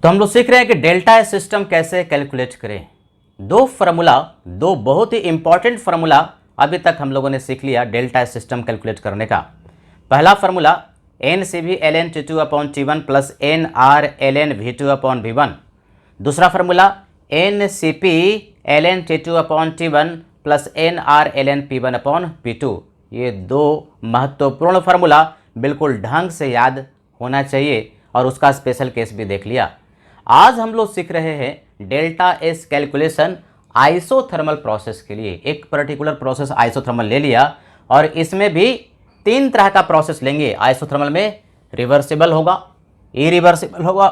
तो हम लोग सीख रहे हैं कि डेल्टा एस सिस्टम कैसे कैलकुलेट करें। दो बहुत ही इंपॉर्टेंट फार्मूला अभी तक हम लोगों ने सीख लिया डेल्टा एस सिस्टम कैलकुलेट करने का। पहला formula N C B L N T two upon T one plus N R L N V two upon V one. दूसरा formula N C P L N T two upon T one plus N R L N P one upon P two. ये दो महत्वपूर्ण formula बिल्कुल ढंग से याद होना चाहिए और उसका स्पेशल केस भी देख लिया। आज हम लोग सीख रहे हैं delta S calculation isothermal process के लिए। एक पर्टिकुलर प्रोसेस आइसोथर्मल ले लिया और इसमें भी तीन तरह का प्रोसेस लेंगे। आइसोथर्मल में रिवर्सिबल होगा, इरिवर्सिबल होगा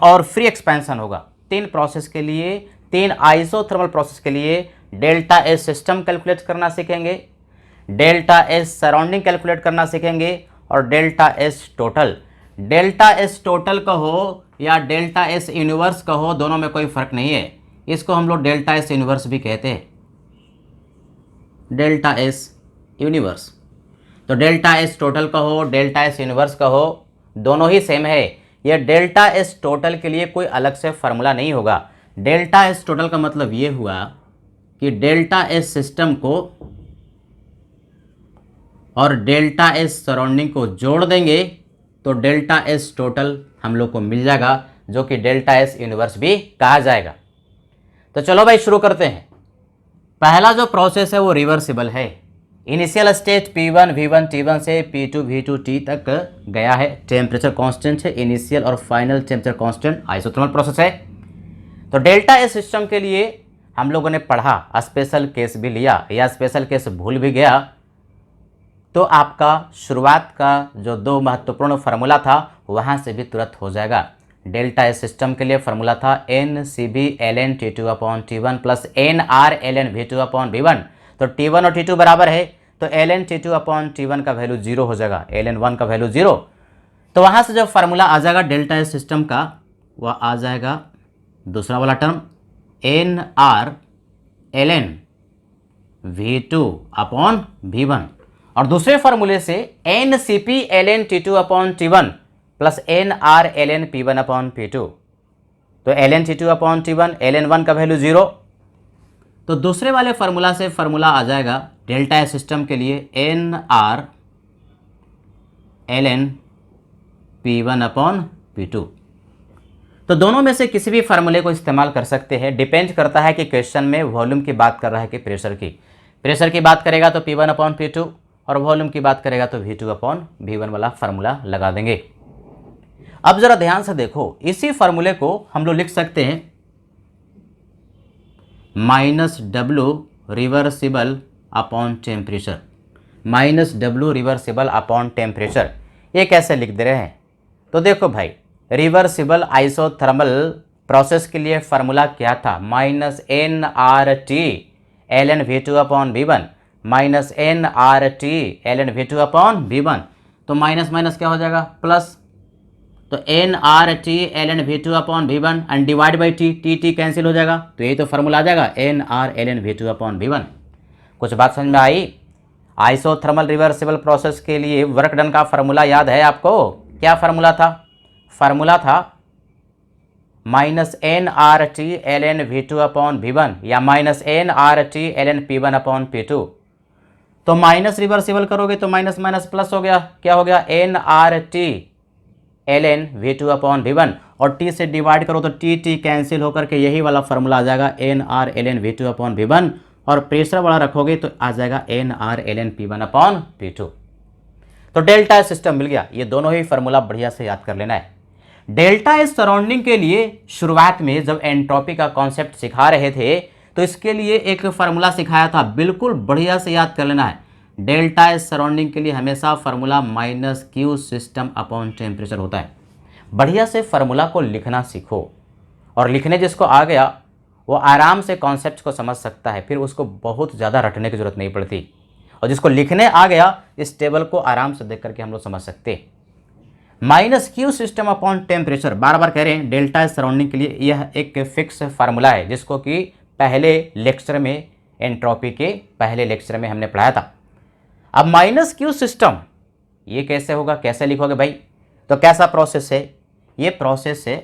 और फ्री एक्सपेंशन होगा। तीन प्रोसेस के लिए, तीन आइसोथर्मल प्रोसेस के लिए डेल्टा एस सिस्टम कैलकुलेट करना सीखेंगे, डेल्टा एस सराउंडिंग कैलकुलेट करना सीखेंगे और delta S total. Delta S total कहो या डेल्टा एस यूनिवर्स कहो, दोनों में कोई फर्क नहीं है। इसको हम लोग डेल्टा एस यूनिवर्स भी कहते हैं, डेल्टा एस यूनिवर्स। तो डेल्टा एस टोटल कहो, डेल्टा एस यूनिवर्स कहो, दोनों ही सेम है। यह डेल्टा एस टोटल के लिए कोई अलग से फार्मूला नहीं होगा। डेल्टा एस टोटल का मतलब ये हुआ कि डेल्टा एस सिस्टम को और डेल्टा एस सराउंडिंग को जोड़ देंगे तो डेल्टा एस टोटल हम लोग को मिल जाएगा, जो कि डेल्टा एस यूनिवर्स भी कहा जाएगा। तो चलो भाई शुरू करते हैं। पहला जो प्रोसेस है वो रिवर्सिबल है। Initial stage P1 V1 T1 से P2 V2 T तक गया है। टेम्परेचर कांस्टेंट है इनिशियल और final temperature constant, isothermal process है। तो डेल्टा एस सिस्टम के लिए हम लोगों ने पढ़ा, स्पेशल केस भी लिया या स्पेशल केस भूल भी गया तो आपका शुरुआत का जो दो महत्वपूर्ण फार्मूला था वहाँ से भी तुरंत हो जाएगा। डेल्टा एस सिस्टम के लिए फार्मूला था N C B L N T two upon T one plus N R L N V two upon V one. तो टी वन और टी टू बराबर है तो L N T two upon T one का value 0 हो जाएगा, L N one का value 0। तो वहाँ से जब फार्मूला आ जाएगा डेल्टा एस सिस्टम का, वह आ जाएगा दूसरा वाला term N R L N V two upon V one. और दूसरे फार्मूले से N C P L N T two upon T one plus N R L N P one upon P two. तो L N T two upon T one, L N one का value 0। तो दूसरे वाले formula से formula आ जाएगा delta S system के लिए N R L N P one upon P two. तो दोनों में से किसी भी फार्मूले को इस्तेमाल कर सकते हैं। डिपेंड करता है कि क्वेश्चन में वॉल्यूम की बात कर रहा है कि प्रेशर की बात करेगा तो P one upon P two और वॉल्यूम की बात करेगा तो V2 अपॉन V1 वाला फार्मूला लगा देंगे। अब जरा ध्यान से देखो, इसी फार्मूले को हम लोग लिख सकते हैं minus W reversible upon temperature, minus W reversible upon temperature. ये कैसे लिख दे रहे हैं? तो देखो भाई, रिवर्सिबल आइसोथर्मल प्रोसेस के लिए फार्मूला क्या था? Minus N R T L N V two upon V one minus N R T L N V two upon V one. तो माइनस माइनस क्या हो जाएगा? प्लस। तो N R T L N V two upon V one and divide by T, T T cancel हो जाएगा। तो यही तो फार्मूला आ जाएगा N R L N V two upon V one. कुछ बात समझ में आई? आइसोथर्मल रिवर्सिबल प्रोसेस के लिए वर्क डन का फार्मूला याद है आपको? क्या फार्मूला था? फार्मूला था minus N R T L N V two upon V one या minus N R T L N P one upon P two. तो माइनस रिवर्सिबल करोगे तो माइनस माइनस प्लस हो गया। क्या हो गया? N R T L N V two upon V one और टी से डिवाइड करो तो टी टी कैंसिल होकर के यही वाला फार्मूला आ जाएगा N R L N V two upon V one. और प्रेशर वाला रखोगे तो आ जाएगा N R L N P one upon P two. तो डेल्टा एस सिस्टम मिल गया। ये दोनों ही फार्मूला बढ़िया से याद कर लेना है। डेल्टा एस सराउंडिंग के लिए शुरुआत में जब एंट्रोपी का कॉन्सेप्ट सिखा रहे थे तो इसके लिए एक फार्मूला सिखाया था, बिल्कुल बढ़िया से याद कर लेना है। डेल्टा एस सराउंडिंग के लिए हमेशा formula minus Q system upon temperature होता है। बढ़िया से फार्मूला को लिखना सीखो और लिखने जिसको आ गया वो आराम से कॉन्सेप्ट को समझ सकता है, फिर उसको बहुत ज़्यादा रटने की जरूरत नहीं पड़ती। और जिसको लिखने आ गया इस टेबल को आराम से देख करके हम लोग समझ सकते। Minus Q system upon temperature, बार बार कह रहे हैं डेल्टा एस सराउंडिंग के लिए यह एक फिक्स फार्मूला है जिसको कि पहले लेक्चर में, एंट्रोपी के पहले लेक्चर में हमने पढ़ाया था। अब माइनस क्यू सिस्टम ये कैसे होगा, कैसे लिखोगे भाई? तो कैसा प्रोसेस है? ये प्रोसेस है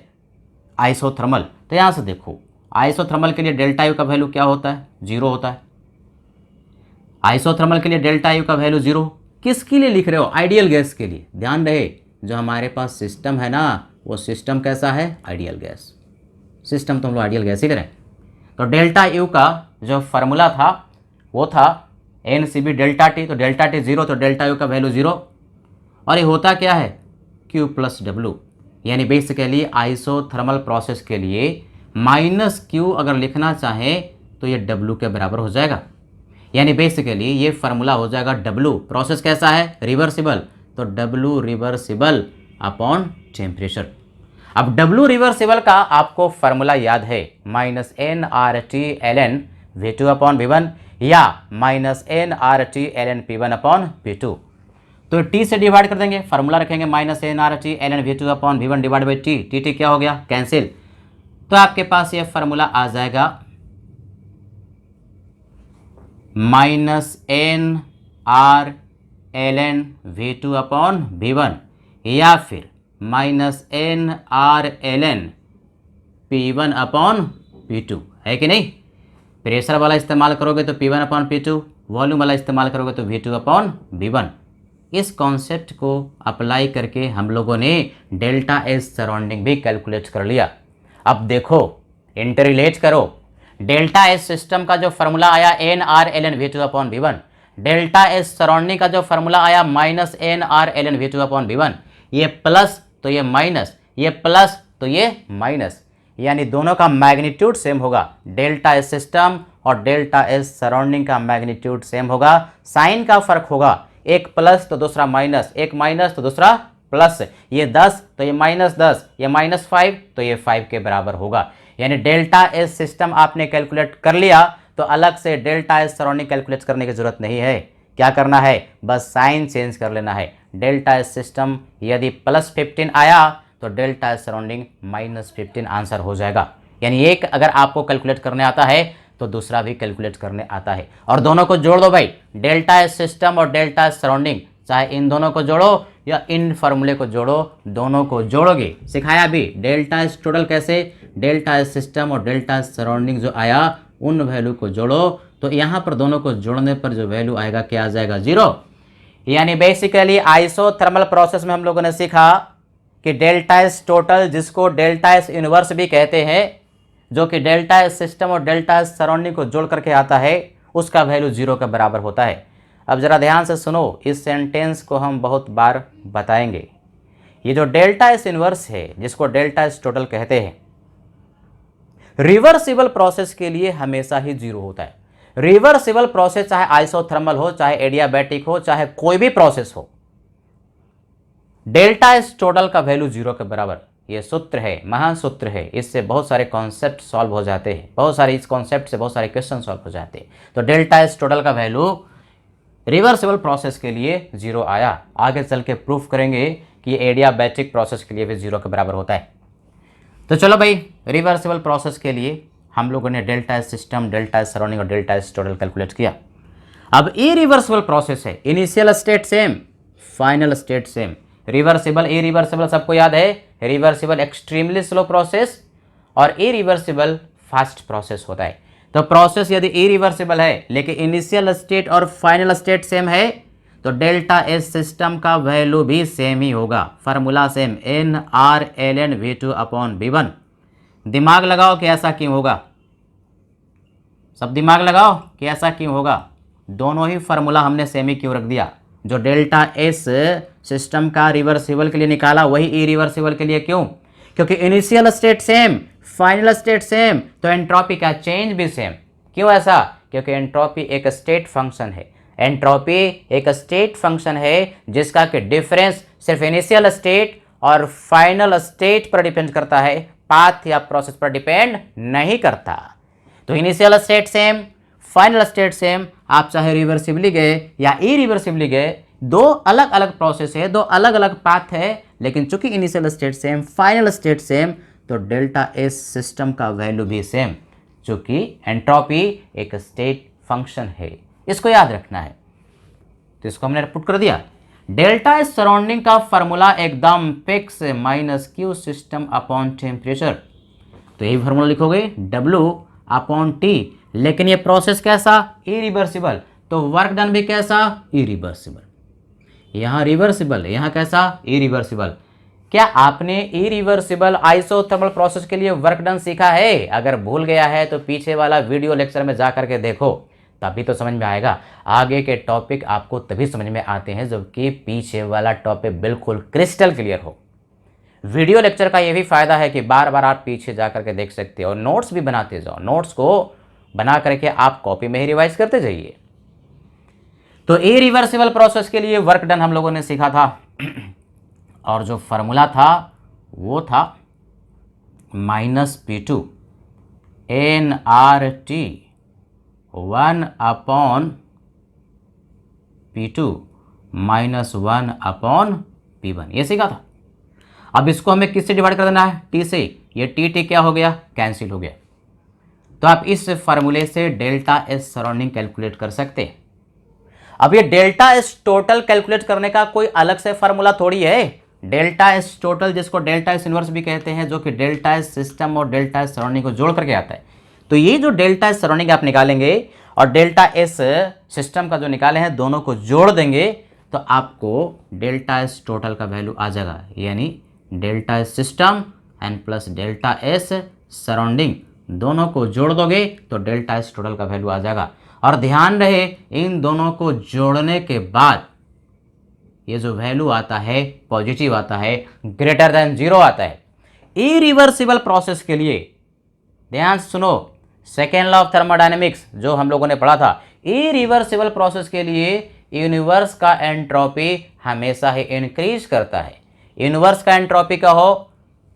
आइसोथर्मल, तो यहाँ से देखो आइसोथर्मल के लिए डेल्टा यू का वैल्यू क्या होता है, 0 होता है। आइसोथर्मल के लिए डेल्टा यू का वैल्यू 0। किसके लिए लिख रहे हो, आइडियल गैस के लिए। ध्यान रहे जो हमारे पास सिस्टम है ना, वो सिस्टम कैसा है, आइडियल गैस। सिस्टम तो हम लोग आइडियल गैस ही करें। तो डेल्टा यू का जो फार्मूला था वो था N C B delta T, तो डेल्टा टी 0, तो डेल्टा यू का वैल्यू 0। और ये होता क्या है, Q प्लस डब्लू, यानी बेसिकली आइसोथर्मल प्रोसेस के लिए -Q अगर लिखना चाहें तो ये W के बराबर हो जाएगा। यानी बेसिकली ये फार्मूला हो जाएगा W, प्रोसेस कैसा है, रिवर्सिबल, तो W रिवर्सिबल अपॉन टेम्परेचर। अब W रिवर्सिबल का आपको फार्मूला याद है, -nRT ln V2 upon V1 या -nRT ln P1 upon P2। तो T से डिवाइड कर देंगे, फार्मूला रखेंगे -nRT ln V2 upon V1 divide by T, T क्या हो गया, कैंसिल। तो आपके पास ये फार्मूला आ जाएगा -nR ln V2 upon V1 या फिर -nR ln P1 upon P2, है कि नहीं। प्रेशर वाला इस्तेमाल करोगे तो P1 अपॉन P2, वॉल्यूम वाला इस्तेमाल करोगे तो V2 अपॉन V1। इस कॉन्सेप्ट को अप्लाई करके हम लोगों ने डेल्टा एस सराउंडिंग भी कैलकुलेट कर लिया। अब देखो इंटररिलेट करो, डेल्टा एस सिस्टम का जो फार्मूला आया nR ln V2 upon V1, delta S surrounding का जो फार्मूला आया -nR ln V2 upon V1, ये प्लस तो ये माइनस, ये प्लस तो ये माइनस, यानी दोनों का मैग्नीट्यूड सेम होगा। डेल्टा एस सिस्टम और डेल्टा एस सराउंडिंग का मैग्नीट्यूड सेम होगा, साइन का फर्क होगा, एक प्लस तो दूसरा माइनस, एक माइनस तो दूसरा प्लस, ये 10 तो ये -10, ये -5 तो ये 5 के बराबर होगा। यानी डेल्टा एस सिस्टम आपने कैलकुलेट कर लिया तो अलग से डेल्टा एस सराउंडिंग कैलकुलेट करने की जरूरत नहीं है। क्या करना है, बस साइन चेंज कर लेना है। डेल्टा एस सिस्टम यदि +15 आया तो डेल्टा एस सराउंडिंग -15 आंसर हो जाएगा। यानी एक अगर आपको कैलकुलेट करने आता है तो दूसरा भी कैलकुलेट करने आता है, और दोनों को जोड़ दो भाई, डेल्टा एस सिस्टम और डेल्टा एस सराउंडिंग, चाहे इन दोनों को जोड़ो या इन फार्मूले को जोड़ो, दोनों को जोड़ोगे। सिखाया भी डेल्टा एस टोटल कैसे, डेल्टा एस सिस्टम और डेल्टा एस सराउंडिंग जो आया उन वैल्यू को जोड़ो, तो यहाँ पर दोनों को जोड़ने पर जो वैल्यू आएगा क्या आ जाएगा, 0। यानी बेसिकली आइसोथर्मल प्रोसेस में हम लोगों ने सीखा कि डेल्टा एस टोटल, जिसको डेल्टा एस इनवर्स भी कहते हैं, जो कि डेल्टा एस सिस्टम और डेल्टा एस सराउंडिंग को जोड़ करके आता है, उसका वैल्यू 0 के बराबर होता है। अब जरा ध्यान से सुनो, इस सेंटेंस को हम बहुत बार बताएंगे। ये जो डेल्टा एस इनवर्स है, जिसको डेल्टा एस टोटल कहते हैं, रिवर्सिबल प्रोसेस के लिए हमेशा ही 0 होता है। रिवर्सिबल प्रोसेस चाहे आइसोथर्मल हो, चाहे एडियाबैटिक हो, चाहे कोई भी प्रोसेस हो, डेल्टा एस टोटल का वैल्यू 0 के बराबर। ये सूत्र है, महासूत्र है, इससे बहुत सारे कॉन्सेप्ट सॉल्व हो जाते हैं, बहुत सारे इस कॉन्सेप्ट से बहुत सारे क्वेश्चन सॉल्व हो जाते हैं। तो डेल्टा एस टोटल का वैल्यू रिवर्सिबल प्रोसेस के लिए 0 आया। आगे चल के प्रूफ करेंगे कि एडियाबैटिक प्रोसेस के लिए भी 0 के बराबर होता है। तो चलो भाई, रिवर्सिबल प्रोसेस के लिए हम लोगों ने delta S system, delta S surrounding और डेल्टा एस टोटल कैलकुलेट किया। अब इरिवर्सिबल प्रोसेस है, initial state same, final state same. Reversible, irreversible सबको याद है, रिवर्सिबल एक्सट्रीमली स्लो प्रोसेस और इरिवर्सिबल फास्ट प्रोसेस होता है। तो प्रोसेस यदि इरिवर्सिबल है लेकिन इनिशियल स्टेट और फाइनल स्टेट सेम है, तो डेल्टा एस सिस्टम का वैल्यू भी सेम ही होगा, formula same, nR ln V2 upon V1। दिमाग लगाओ कि ऐसा क्यों होगा, सब दिमाग लगाओ कि ऐसा क्यों होगा। दोनों ही फार्मूला हमने सेम ही क्यों रख दिया, जो डेल्टा एस सिस्टम का रिवर्सिबल के लिए निकाला वही इरिवर्सिबल के लिए क्यों, क्योंकि initial state same, final state same, तो एंट्रोपी का चेंज भी सेम। क्यों ऐसा, क्योंकि एंट्रोपी एक स्टेट फंक्शन है, एंट्रोपी एक स्टेट फंक्शन है जिसका कि डिफरेंस सिर्फ इनिशियल स्टेट और फाइनल स्टेट पर डिपेंड करता है, पाथ या प्रोसेस पर डिपेंड नहीं करता। तो initial state same, final state same, आप चाहे रिवर्सिबली गए या इरिवर्सिबली गए, दो अलग अलग प्रोसेस है, दो अलग अलग पाथ है, लेकिन चूंकि initial state same, final state same, तो डेल्टा एस सिस्टम का वैल्यू भी सेम, चूंकि एंट्रोपी एक स्टेट फंक्शन है, इसको याद रखना है। तो इसको हमने पुट कर दिया। डेल्टा एस सराउंडिंग का फार्मूला एकदम fix, -Q system upon temperature. तो यही फार्मूला लिखोगे W/T। लेकिन ये प्रोसेस कैसा, इरिवर्सिबल, तो वर्क डन भी कैसा, इरिवर्सिबल। यहाँ रिवर्सिबल है, यहाँ कैसा, इरिवर्सिबल। क्या आपने इरिवर्सिबल आइसोथर्मल प्रोसेस के लिए वर्क डन सीखा है? अगर भूल गया है तो पीछे वाला वीडियो लेक्चर में जा करके देखो, तभी तो समझ में आएगा। आगे के टॉपिक आपको तभी समझ में आते हैं जबकि पीछे वाला टॉपिक बिल्कुल क्रिस्टल क्लियर हो। वीडियो लेक्चर का ये भी फायदा है कि बार बार आप पीछे जा करके देख सकते हो और नोट्स भी बनाते जाओ। नोट्स को बना करके आप कॉपी में ही रिवाइज करते जाइए। तो इरिवर्सिबल प्रोसेस के लिए वर्क डन हम लोगों ने सीखा था और जो फार्मूला था वो था -P2 nRT 1/P2 -1/P1, ये सीखा था। अब इसको हमें किससे डिवाइड कर देना है, T से। ये T क्या हो गया, कैंसिल हो गया। तो आप इस फार्मूले से डेल्टा एस सराउंडिंग कैलकुलेट कर सकते हैं। अब ये डेल्टा एस टोटल कैलकुलेट करने का कोई अलग से फार्मूला थोड़ी है। डेल्टा एस टोटल, जिसको डेल्टा एस इनवर्स भी कहते हैं, जो कि डेल्टा एस सिस्टम और डेल्टा एस सराउंडिंग को जोड़ करके आता है। तो ये जो डेल्टा एस सराउंडिंग आप निकालेंगे और डेल्टा एस सिस्टम का जो निकाले हैं, दोनों को जोड़ देंगे तो आपको डेल्टा एस टोटल का वैल्यू आ जाएगा। यानी delta S system and plus delta S surrounding दोनों को जोड़ दोगे तो डेल्टा एस टोटल का वैल्यू आ जाएगा। और ध्यान रहे, इन दोनों को जोड़ने के बाद ये जो वैल्यू आता है पॉजिटिव आता है, ग्रेटर देन 0 आता है। इरिवर्सिबल प्रोसेस के लिए ध्यान सुनो, सेकेंड लॉ ऑफ थर्मोडायनेमिक्स जो हम लोगों ने पढ़ा था, इरिवर्सिबल प्रोसेस के लिए यूनिवर्स का एंट्रोपी हमेशा ही इंक्रीज करता है। यूनिवर्स का एंट्रोपी का हो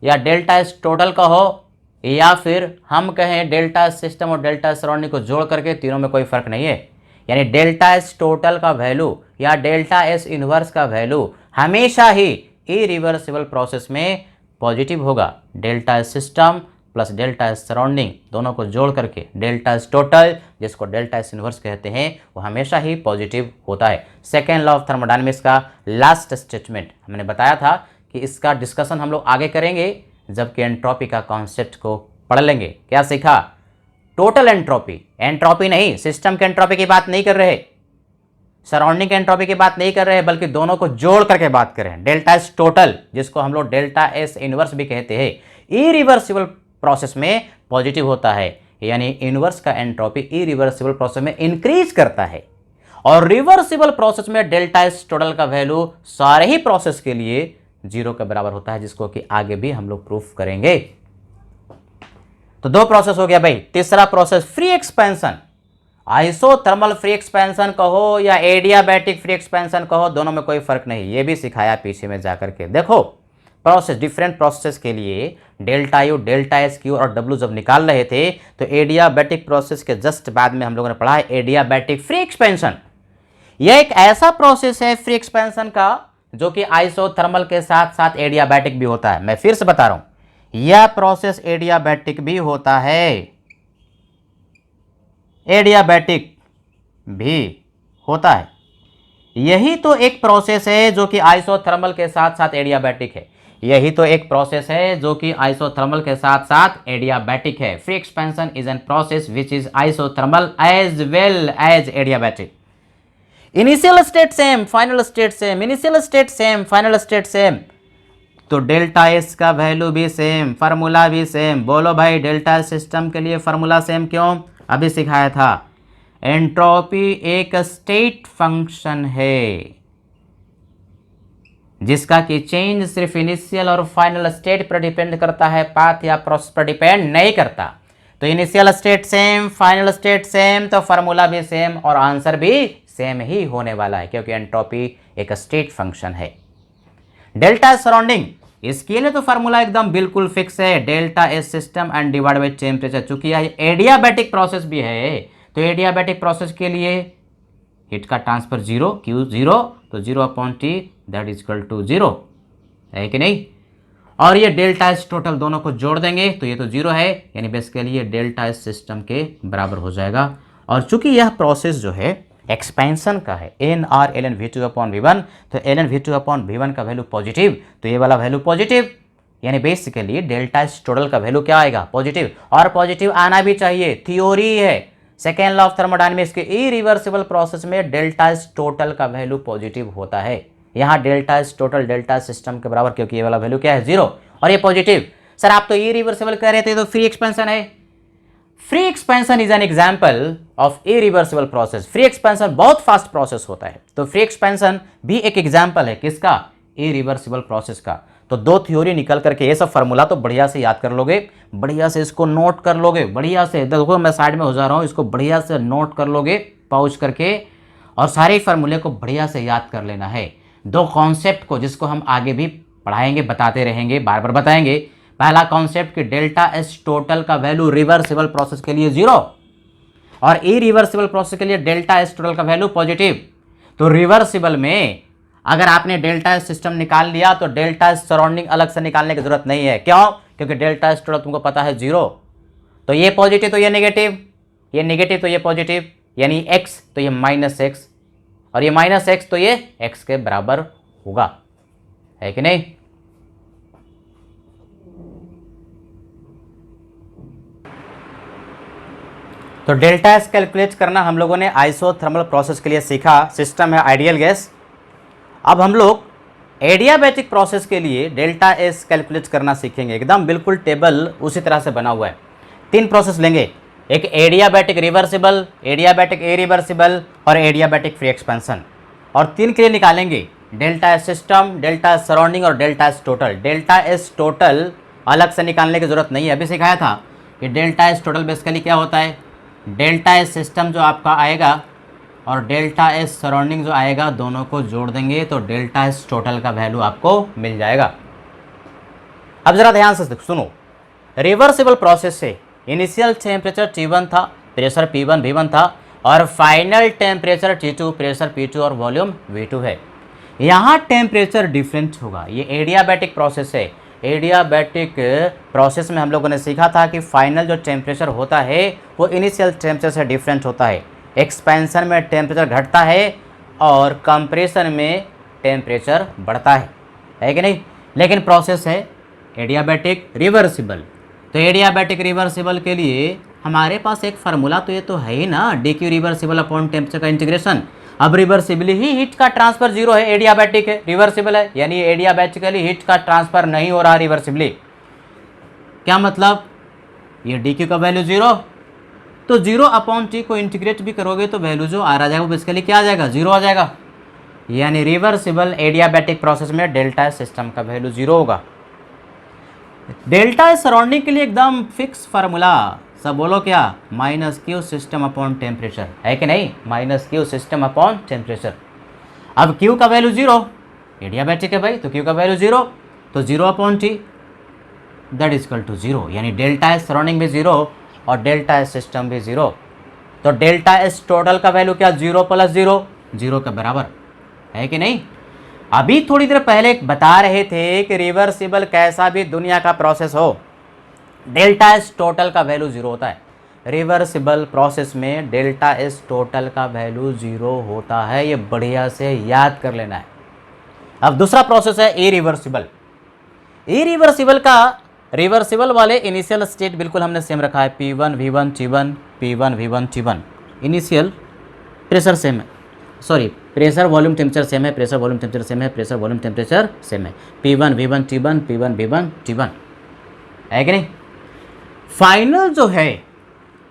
या डेल्टा एस टोटल का हो या फिर हम कहें डेल्टा एस सिस्टम और डेल्टा एस सराउंडिंग को जोड़ करके, तीनों में कोई फर्क नहीं है। यानी डेल्टा एस टोटल का वैल्यू या डेल्टा एस इनवर्स का वैल्यू हमेशा ही इरिवर्सिबल प्रोसेस में पॉजिटिव होगा। Delta S system plus delta S surrounding दोनों को जोड़ करके डेल्टा एस टोटल, जिसको डेल्टा एस इनवर्स कहते हैं, वो हमेशा ही पॉजिटिव होता है। सेकेंड लॉ ऑफ थर्मोडायनेमिक्स का लास्ट स्टेटमेंट हमने बताया था कि इसका डिस्कशन हम लोग आगे करेंगे जबकि एंट्रोपी का कॉन्सेप्ट को पढ़ लेंगे। क्या सीखा, टोटल एंट्रोपी, एंट्रोपी नहीं, सिस्टम के एंट्रोपी की बात नहीं कर रहे, सराउंडिंग के एंट्रोपी की बात नहीं कर रहे, बल्कि दोनों को जोड़ करके बात कर रहे हैं। डेल्टा एस टोटल, जिसको हम लोग डेल्टा एस इनवर्स भी कहते हैं, इरिवर्सिबल प्रोसेस में पॉजिटिव होता है। यानी इनवर्स का एंट्रोपी इरिवर्सिबल प्रोसेस में इंक्रीज करता है और रिवर्सिबल प्रोसेस में डेल्टा एस टोटल का वैल्यू सारे ही प्रोसेस के लिए 0 के बराबर होता है, जिसको कि आगे भी हम लोग प्रूफ करेंगे। तो 2 प्रोसेस हो गया भाई। तीसरा process free expansion, isothermal free expansion कहो या एडियाबैटिक फ्री एक्सपेंशन कहो, दोनों में कोई फर्क नहीं। ये भी सिखाया पीछे में जाकर के देखो। प्रोसेस, डिफरेंट प्रोसेस के लिए delta U, delta S, Q और डब्ल्यू जब निकाल रहे थे तो एडियाबैटिक प्रोसेस के जस्ट बाद में हम लोगों ने पढ़ा है एडियाबैटिक फ्री एक्सपेंशन। यह एक ऐसा प्रोसेस है फ्री एक्सपेंशन का जो कि आइसोथर्मल के साथ साथ एडियाबैटिक भी होता है। मैं फिर से बता रहा हूं, यह प्रोसेस एडियाबैटिक भी होता है, एडियाबैटिक भी होता है। यही तो एक प्रोसेस है जो कि आइसोथर्मल के साथ साथ एडियाबैटिक है। यही तो एक प्रोसेस है जो कि आइसोथर्मल के साथ साथ एडियाबैटिक है। Free expansion is an process which is isothermal as well as adiabatic. Initial state same, final state same, initial state same, final state same. तो डेल्टा एस का वैल्यू भी सेम, फार्मूला भी same. बोलो भाई, delta S system के लिए formula same क्यों? अभी सिखाया था। एंट्रोपी एक स्टेट फंक्शन है जिसका कि चेंज सिर्फ इनिशियल और फाइनल स्टेट पर डिपेंड करता है, पाथ या प्रोसेस पर डिपेंड नहीं करता। तो initial state same, final state same, तो फार्मूला भी सेम और आंसर भी सेम ही होने वाला है क्योंकि एंट्रोपी एक स्टेट फंक्शन है। डेल्टा एस सराउंडिंग, इसके लिए तो फार्मूला एकदम बिल्कुल फिक्स है, delta S system and divide by temperature. चूंकि यह एडियाबैटिक प्रोसेस भी है तो एडियाबैटिक प्रोसेस के लिए हीट का ट्रांसफर 0, Q 0, तो 0/T that is equal to 0 है कि नहीं। और ये डेल्टा एस टोटल दोनों को जोड़ देंगे तो ये तो 0 है, यानी बेसिकली ये डेल्टा एस सिस्टम के बराबर हो जाएगा। और चूंकि यह प्रोसेस जो है एक्सपेंशन का है, NR ln V2/V1, तो ln V2/V1 का वैल्यू पॉजिटिव, तो ये वाला वैल्यू पॉजिटिव, यानी बेसिकली डेल्टा एस टोटल का वैल्यू क्या आएगा, पॉजिटिव, और पॉजिटिव आना भी चाहिए, थ्योरी है सेकेंड लॉ ऑफ थर्मोडायनेमिक्स के इरिवर्सिबल प्रोसेस में डेल्टा एस टोटल का वैल्यू पॉजिटिव होता है। यहाँ delta S total delta system के बराबर, क्योंकि ये वाला वैल्यू क्या है, जीरो, और ये पॉजिटिव। सर आप तो इरिवर्सिबल कह रहे थे, तो फ्री एक्सपेंशन है। Free expansion is an example of irreversible process. Free expansion बहुत फास्ट प्रोसेस होता है, तो फ्री एक्सपेंशन भी एक एग्जाम्पल है किसका, इरिवर्सिबल प्रोसेस का। तो दो थ्योरी निकल करके, ये सब फार्मूला तो बढ़िया से याद कर लोगे, बढ़िया से इसको नोट कर लोगे, बढ़िया से देखो मैं साइड में हो जा रहा हूँ, इसको बढ़िया से नोट कर लोगे पॉज करके, और सारे फार्मूले को बढ़िया से याद कर लेना है। दो कॉन्सेप्ट को जिसको हम आगे भी पढ़ाएंगे, बताते रहेंगे, बार बार बताएंगे। पहला कॉन्सेप्ट कि डेल्टा एस टोटल का वैल्यू रिवर्सिबल प्रोसेस के लिए जीरो, और इरिवर्सिबल प्रोसेस के लिए डेल्टा एस टोटल का वैल्यू पॉजिटिव। तो रिवर्सिबल में अगर आपने डेल्टा एस सिस्टम निकाल लिया तो डेल्टा एस सराउंडिंग अलग से निकालने की जरूरत नहीं है। क्यों? क्योंकि डेल्टा एस टोटल तुमको पता है जीरो, तो ये पॉजिटिव तो ये नेगेटिव, ये नेगेटिव तो ये पॉजिटिव, यानी एक्स तो ये माइनस एक्स, और ये माइनस एक्स तो ये एक्स के बराबर होगा, है कि नहीं। तो डेल्टा एस कैलकुलेट करना हम लोगों ने आइसोथर्मल प्रोसेस के लिए सीखा, सिस्टम है आइडियल गैस। अब हम लोग एडियाबैटिक प्रोसेस के लिए डेल्टा एस कैलकुलेट करना सीखेंगे, एकदम बिल्कुल टेबल उसी तरह से बना हुआ है। तीन प्रोसेस लेंगे, एक एडियाबैटिक रिवर्सिबल, एडियाबैटिक इरिवर्सिबल और एडियाबैटिक फ्री एक्सपेंशन, और तीन के लिए निकालेंगे delta S system, delta S surrounding और delta S total. Delta S total अलग से निकालने की जरूरत नहीं है, अभी सिखाया था कि डेल्टा एस टोटल बेसिकली क्या होता है, डेल्टा एस सिस्टम जो आपका आएगा और डेल्टा एस सराउंडिंग जो आएगा, दोनों को जोड़ देंगे तो डेल्टा एस टोटल का वैल्यू आपको मिल जाएगा। अब जरा ध्यान से सुनो, रिवर्सिबल प्रोसेस से इनिशियल टेम्परेचर T1 था, प्रेशर P1 V1 था, और final temperature T2, pressure P2 और वॉल्यूम V2 है। यहाँ टेम्परेचर डिफरेंट होगा, ये एडियाबैटिक प्रोसेस है। एडियाबैटिक प्रोसेस में हम लोगों ने सीखा था कि फाइनल जो टेम्परेचर होता है वो इनिशियल टेम्परेचर से डिफरेंट होता है। एक्सपेंशन में टेम्परेचर घटता है और कंप्रेशन में टेम्परेचर बढ़ता है कि नहीं। लेकिन प्रोसेस है एडियाबैटिक रिवर्सिबल। तो एडियाबैटिक रिवर्सिबल के लिए हमारे पास एक फार्मूला तो ये तो है ही ना, D Q reversible upon temperature का इंटीग्रेशन। अब रिवर्सिबली ही हीट का ट्रांसफर जीरो है, एडियाबैटिक है, रिवर्सिबल है, यानी एडियाबैटिकली हीट का ट्रांसफर नहीं हो रहा रिवर्सिबली। क्या मतलब, ये डी क्यू का वैल्यू जीरो, तो जीरो अपॉन टी को इंटीग्रेट भी करोगे तो वैल्यू जो आ रहा जाएगा वो बेसिकली क्या आ जाएगा, जीरो आ जाएगा। यानी रिवर्सिबल एडियाबैटिक प्रोसेस में डेल्टा एस सिस्टम का वैल्यू जीरो होगा। डेल्टा एस सराउंडिंग के लिए एकदम फिक्स फार्मूला, सब बोलो क्या, minus Q system upon temperature, है कि नहीं, minus Q system upon temperature. अब क्यू का वैल्यू जीरो, एडियाबैटिक है भाई, तो क्यू का वैल्यू जीरो, तो zero upon T that is equal to zero, यानी डेल्टा एस सराउंडिंग भी जीरो और डेल्टा एस सिस्टम भी जीरो। तो डेल्टा एस टोटल का वैल्यू क्या, जीरो प्लस जीरो, जीरो के बराबर, है कि नहीं। अभी थोड़ी देर पहले बता रहे थे कि रिवर्सिबल कैसा भी दुनिया का प्रोसेस हो, डेल्टा एस टोटल का वैल्यू जीरो होता है। रिवर्सिबल प्रोसेस में डेल्टा एस टोटल का वैल्यू जीरो होता है, ये बढ़िया से याद कर लेना है। अब दूसरा प्रोसेस है इरिवर्सिबल। इरिवर्सिबल का रिवर्सिबल वाले इनिशियल स्टेट बिल्कुल हमने सेम रखा है, P1 V1 T1, P1 V1 T1, initial pressure same है, sorry pressure volume temperature same है, प्रेशर वॉल्यूम टेम्परेचर सेम है, प्रेशर वॉल्यूम टेम्परेचर सेम है, P1 V1 T1, P1 V1 T1, है कि नहीं। फाइनल जो है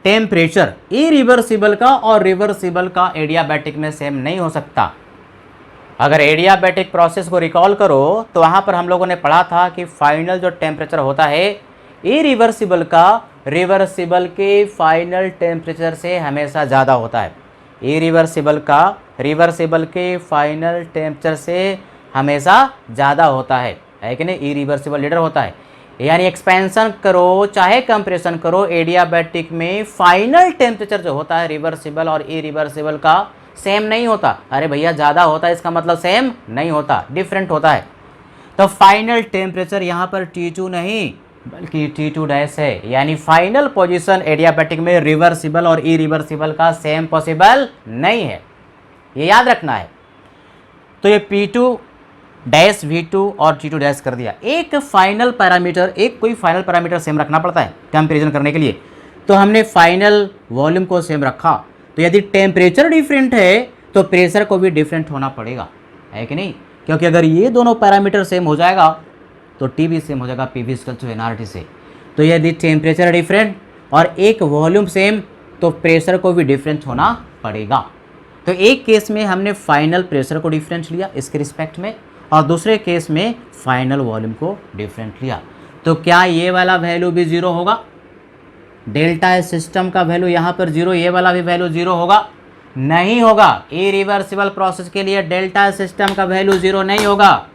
टेम्परेचर इरिवर्सिबल का और रिवर्सिबल का एडियाबैटिक में सेम नहीं हो सकता। अगर एडियाबैटिक प्रोसेस को रिकॉल करो तो वहाँ पर हम लोगों ने पढ़ा था कि फाइनल जो टेम्परेचर होता है इरिवर्सिबल का रिवर्सिबल के फाइनल टेम्परेचर से हमेशा ज़्यादा होता है। इरिवर्सिबल का रिवर्सिबल के फाइनल टेम्परेचर से हमेशा ज़्यादा होता है कि नहीं, इरिवर्सिबल लीडर होता है। यानी एक्सपेंशन करो चाहे कंप्रेशन करो, एडियाबैटिक में फाइनल टेम्परेचर जो होता है रिवर्सिबल और इरिवर्सिबल का सेम नहीं होता। अरे भैया ज़्यादा होता है इसका मतलब सेम नहीं होता, डिफरेंट होता है। तो फाइनल टेम्परेचर यहाँ पर T2 नहीं बल्कि T2 डैश है, यानी फाइनल पोजीशन एडियाबैटिक में रिवर्सिबल और इरिवर्सिबल का सेम पॉसिबल नहीं है, ये याद रखना है। तो ये P2 डैश V2 और T2 डैश कर दिया। एक फाइनल पैरामीटर, एक कोई फाइनल पैरामीटर सेम रखना पड़ता है कंपेरिजन करने के लिए, तो हमने फाइनल वॉल्यूम को सेम रखा। तो यदि टेम्परेचर डिफरेंट है तो प्रेशर को भी डिफरेंट होना पड़ेगा, है कि नहीं? क्योंकि अगर ये दोनों पैरामीटर सेम हो जाएगा तो टी भी सेम हो जाएगा, P V equal to N R T से। तो यदि टेम्परेचर डिफरेंट और एक वॉल्यूम सेम तो प्रेशर को भी डिफरेंट होना पड़ेगा। तो एक केस में हमने फाइनल प्रेशर को डिफरेंट लिया इसके रिस्पेक्ट में, और दूसरे केस में फाइनल वॉल्यूम को डिफरेंट लिया। तो क्या ये वाला वैल्यू भी जीरो होगा? डेल्टा एस सिस्टम का वैल्यू यहाँ पर जीरो, ये वाला भी वैल्यू जीरो होगा? नहीं होगा। इरिवर्सिबल प्रोसेस के लिए डेल्टा एस सिस्टम का वैल्यू जीरो नहीं होगा।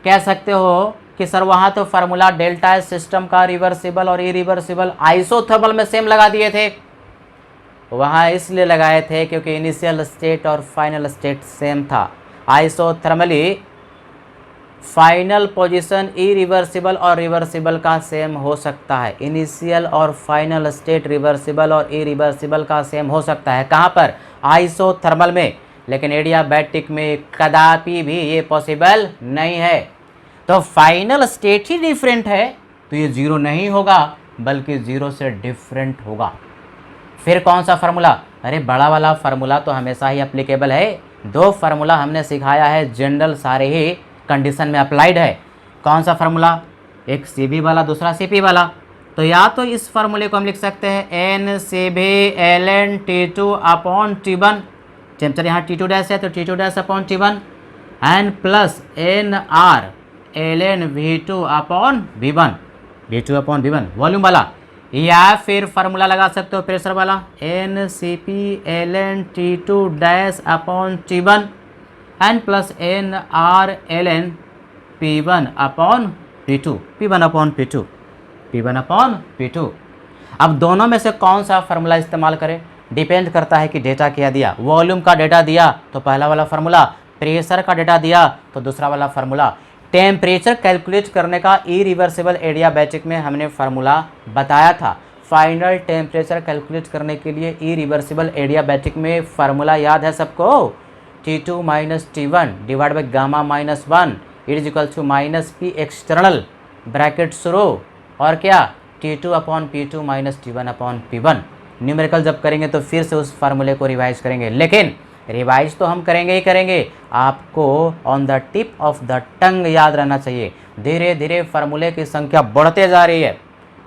कह सकते हो कि सर वहाँ तो फार्मूला डेल्टा एस सिस्टम का रिवर्सिबल और इरिवर्सिबल आइसोथर्मल में सेम लगा दिए थे। वहाँ इसलिए लगाए थे क्योंकि इनिशियल स्टेट और फाइनल स्टेट सेम था। आइसोथर्मली फाइनल पोजीशन इरिवर्सिबल और रिवर्सिबल का सेम हो सकता है। इनिशियल और फाइनल स्टेट रिवर्सिबल और इरिवर्सिबल का सेम हो सकता है। कहाँ पर? आइसोथर्मल में। लेकिन एडियाबैटिक में कदापि भी ये पॉसिबल नहीं है। तो फाइनल स्टेट ही डिफरेंट है तो ये जीरो नहीं होगा बल्कि जीरो से डिफरेंट होगा। फिर कौन सा फार्मूला? अरे बड़ा वाला फार्मूला तो हमेशा ही अप्लीकेबल है। दो फार्मूला हमने सिखाया है, जनरल सारे ही कंडीशन में अप्लाइड है। कौन सा फार्मूला? एक CB वाला, दूसरा CP वाला। तो या तो इस फार्मूले को हम लिख सकते हैं NCB ln T2 upon T1, temperature यहाँ T2 डैश है तो T2 dash upon T1, and plus NR ln V2 upon V1, V2 upon V1 volume वाला। या फिर फार्मूला लगा सकते हो प्रेशर वाला, NCP ln T2 dash upon T1 and plus NR ln P1 upon P2, P1 upon P2, P1 upon P2। अब दोनों में से कौन सा फार्मूला इस्तेमाल करें? डिपेंड करता है कि डेटा क्या दिया। वॉल्यूम का डेटा दिया तो पहला वाला फार्मूला, प्रेशर का डेटा दिया तो दूसरा वाला फार्मूला। टेम्परेचर कैलकुलेट करने का इरिवर्सिबल एडियाबैटिक में हमने फार्मूला बताया था। फाइनल टेम्परेचर कैलकुलेट करने के लिए इरिवर्सिबल एडियाबैटिक में फार्मूला याद है सबको? T2 minus T1 divide by gamma minus 1 it is equal to minus P external bracket शुरू और क्या T2 upon P2 minus T1 upon P1। Numerical जब करेंगे तो फिर से उस फार्मूले को रिवाइज करेंगे, लेकिन रिवाइज तो हम करेंगे ही करेंगे, आपको on the tip of the tongue याद रहना चाहिए। धीरे धीरे फार्मूले की संख्या बढ़ते जा रही है।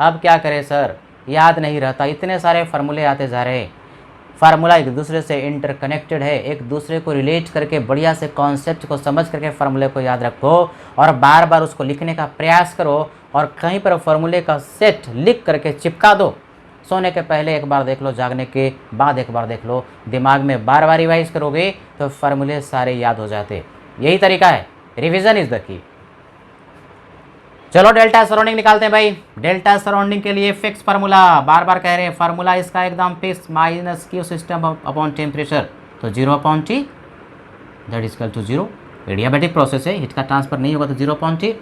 अब क्या करें सर, याद नहीं रहता, इतने सारे फार्मूले आते जा रहे हैं। फार्मूला एक दूसरे से इंटरकनेक्टेड है, एक दूसरे को रिलेट करके बढ़िया से कॉन्सेप्ट को समझ करके फार्मूले को याद रखो और बार बार उसको लिखने का प्रयास करो, और कहीं पर फार्मूले का सेट लिख करके चिपका दो। सोने के पहले एक बार देख लो, जागने के बाद एक बार देख लो, दिमाग में बार बार रिवाइज करोगे तो फार्मूले सारे याद हो जाते। यही तरीका है, रिवीजन इज द की। चलो डेल्टा सराउंडिंग निकालते हैं भाई। डेल्टा सराउंडिंग के लिए फिक्स फार्मूला, बार बार कह रहे हैं फार्मूला इसका एकदम fix, minus Q system upon temperature, तो 0 upon T that is equal to 0। Adiabatic process है, हीट का ट्रांसफर नहीं होगा तो 0 अपॉन T।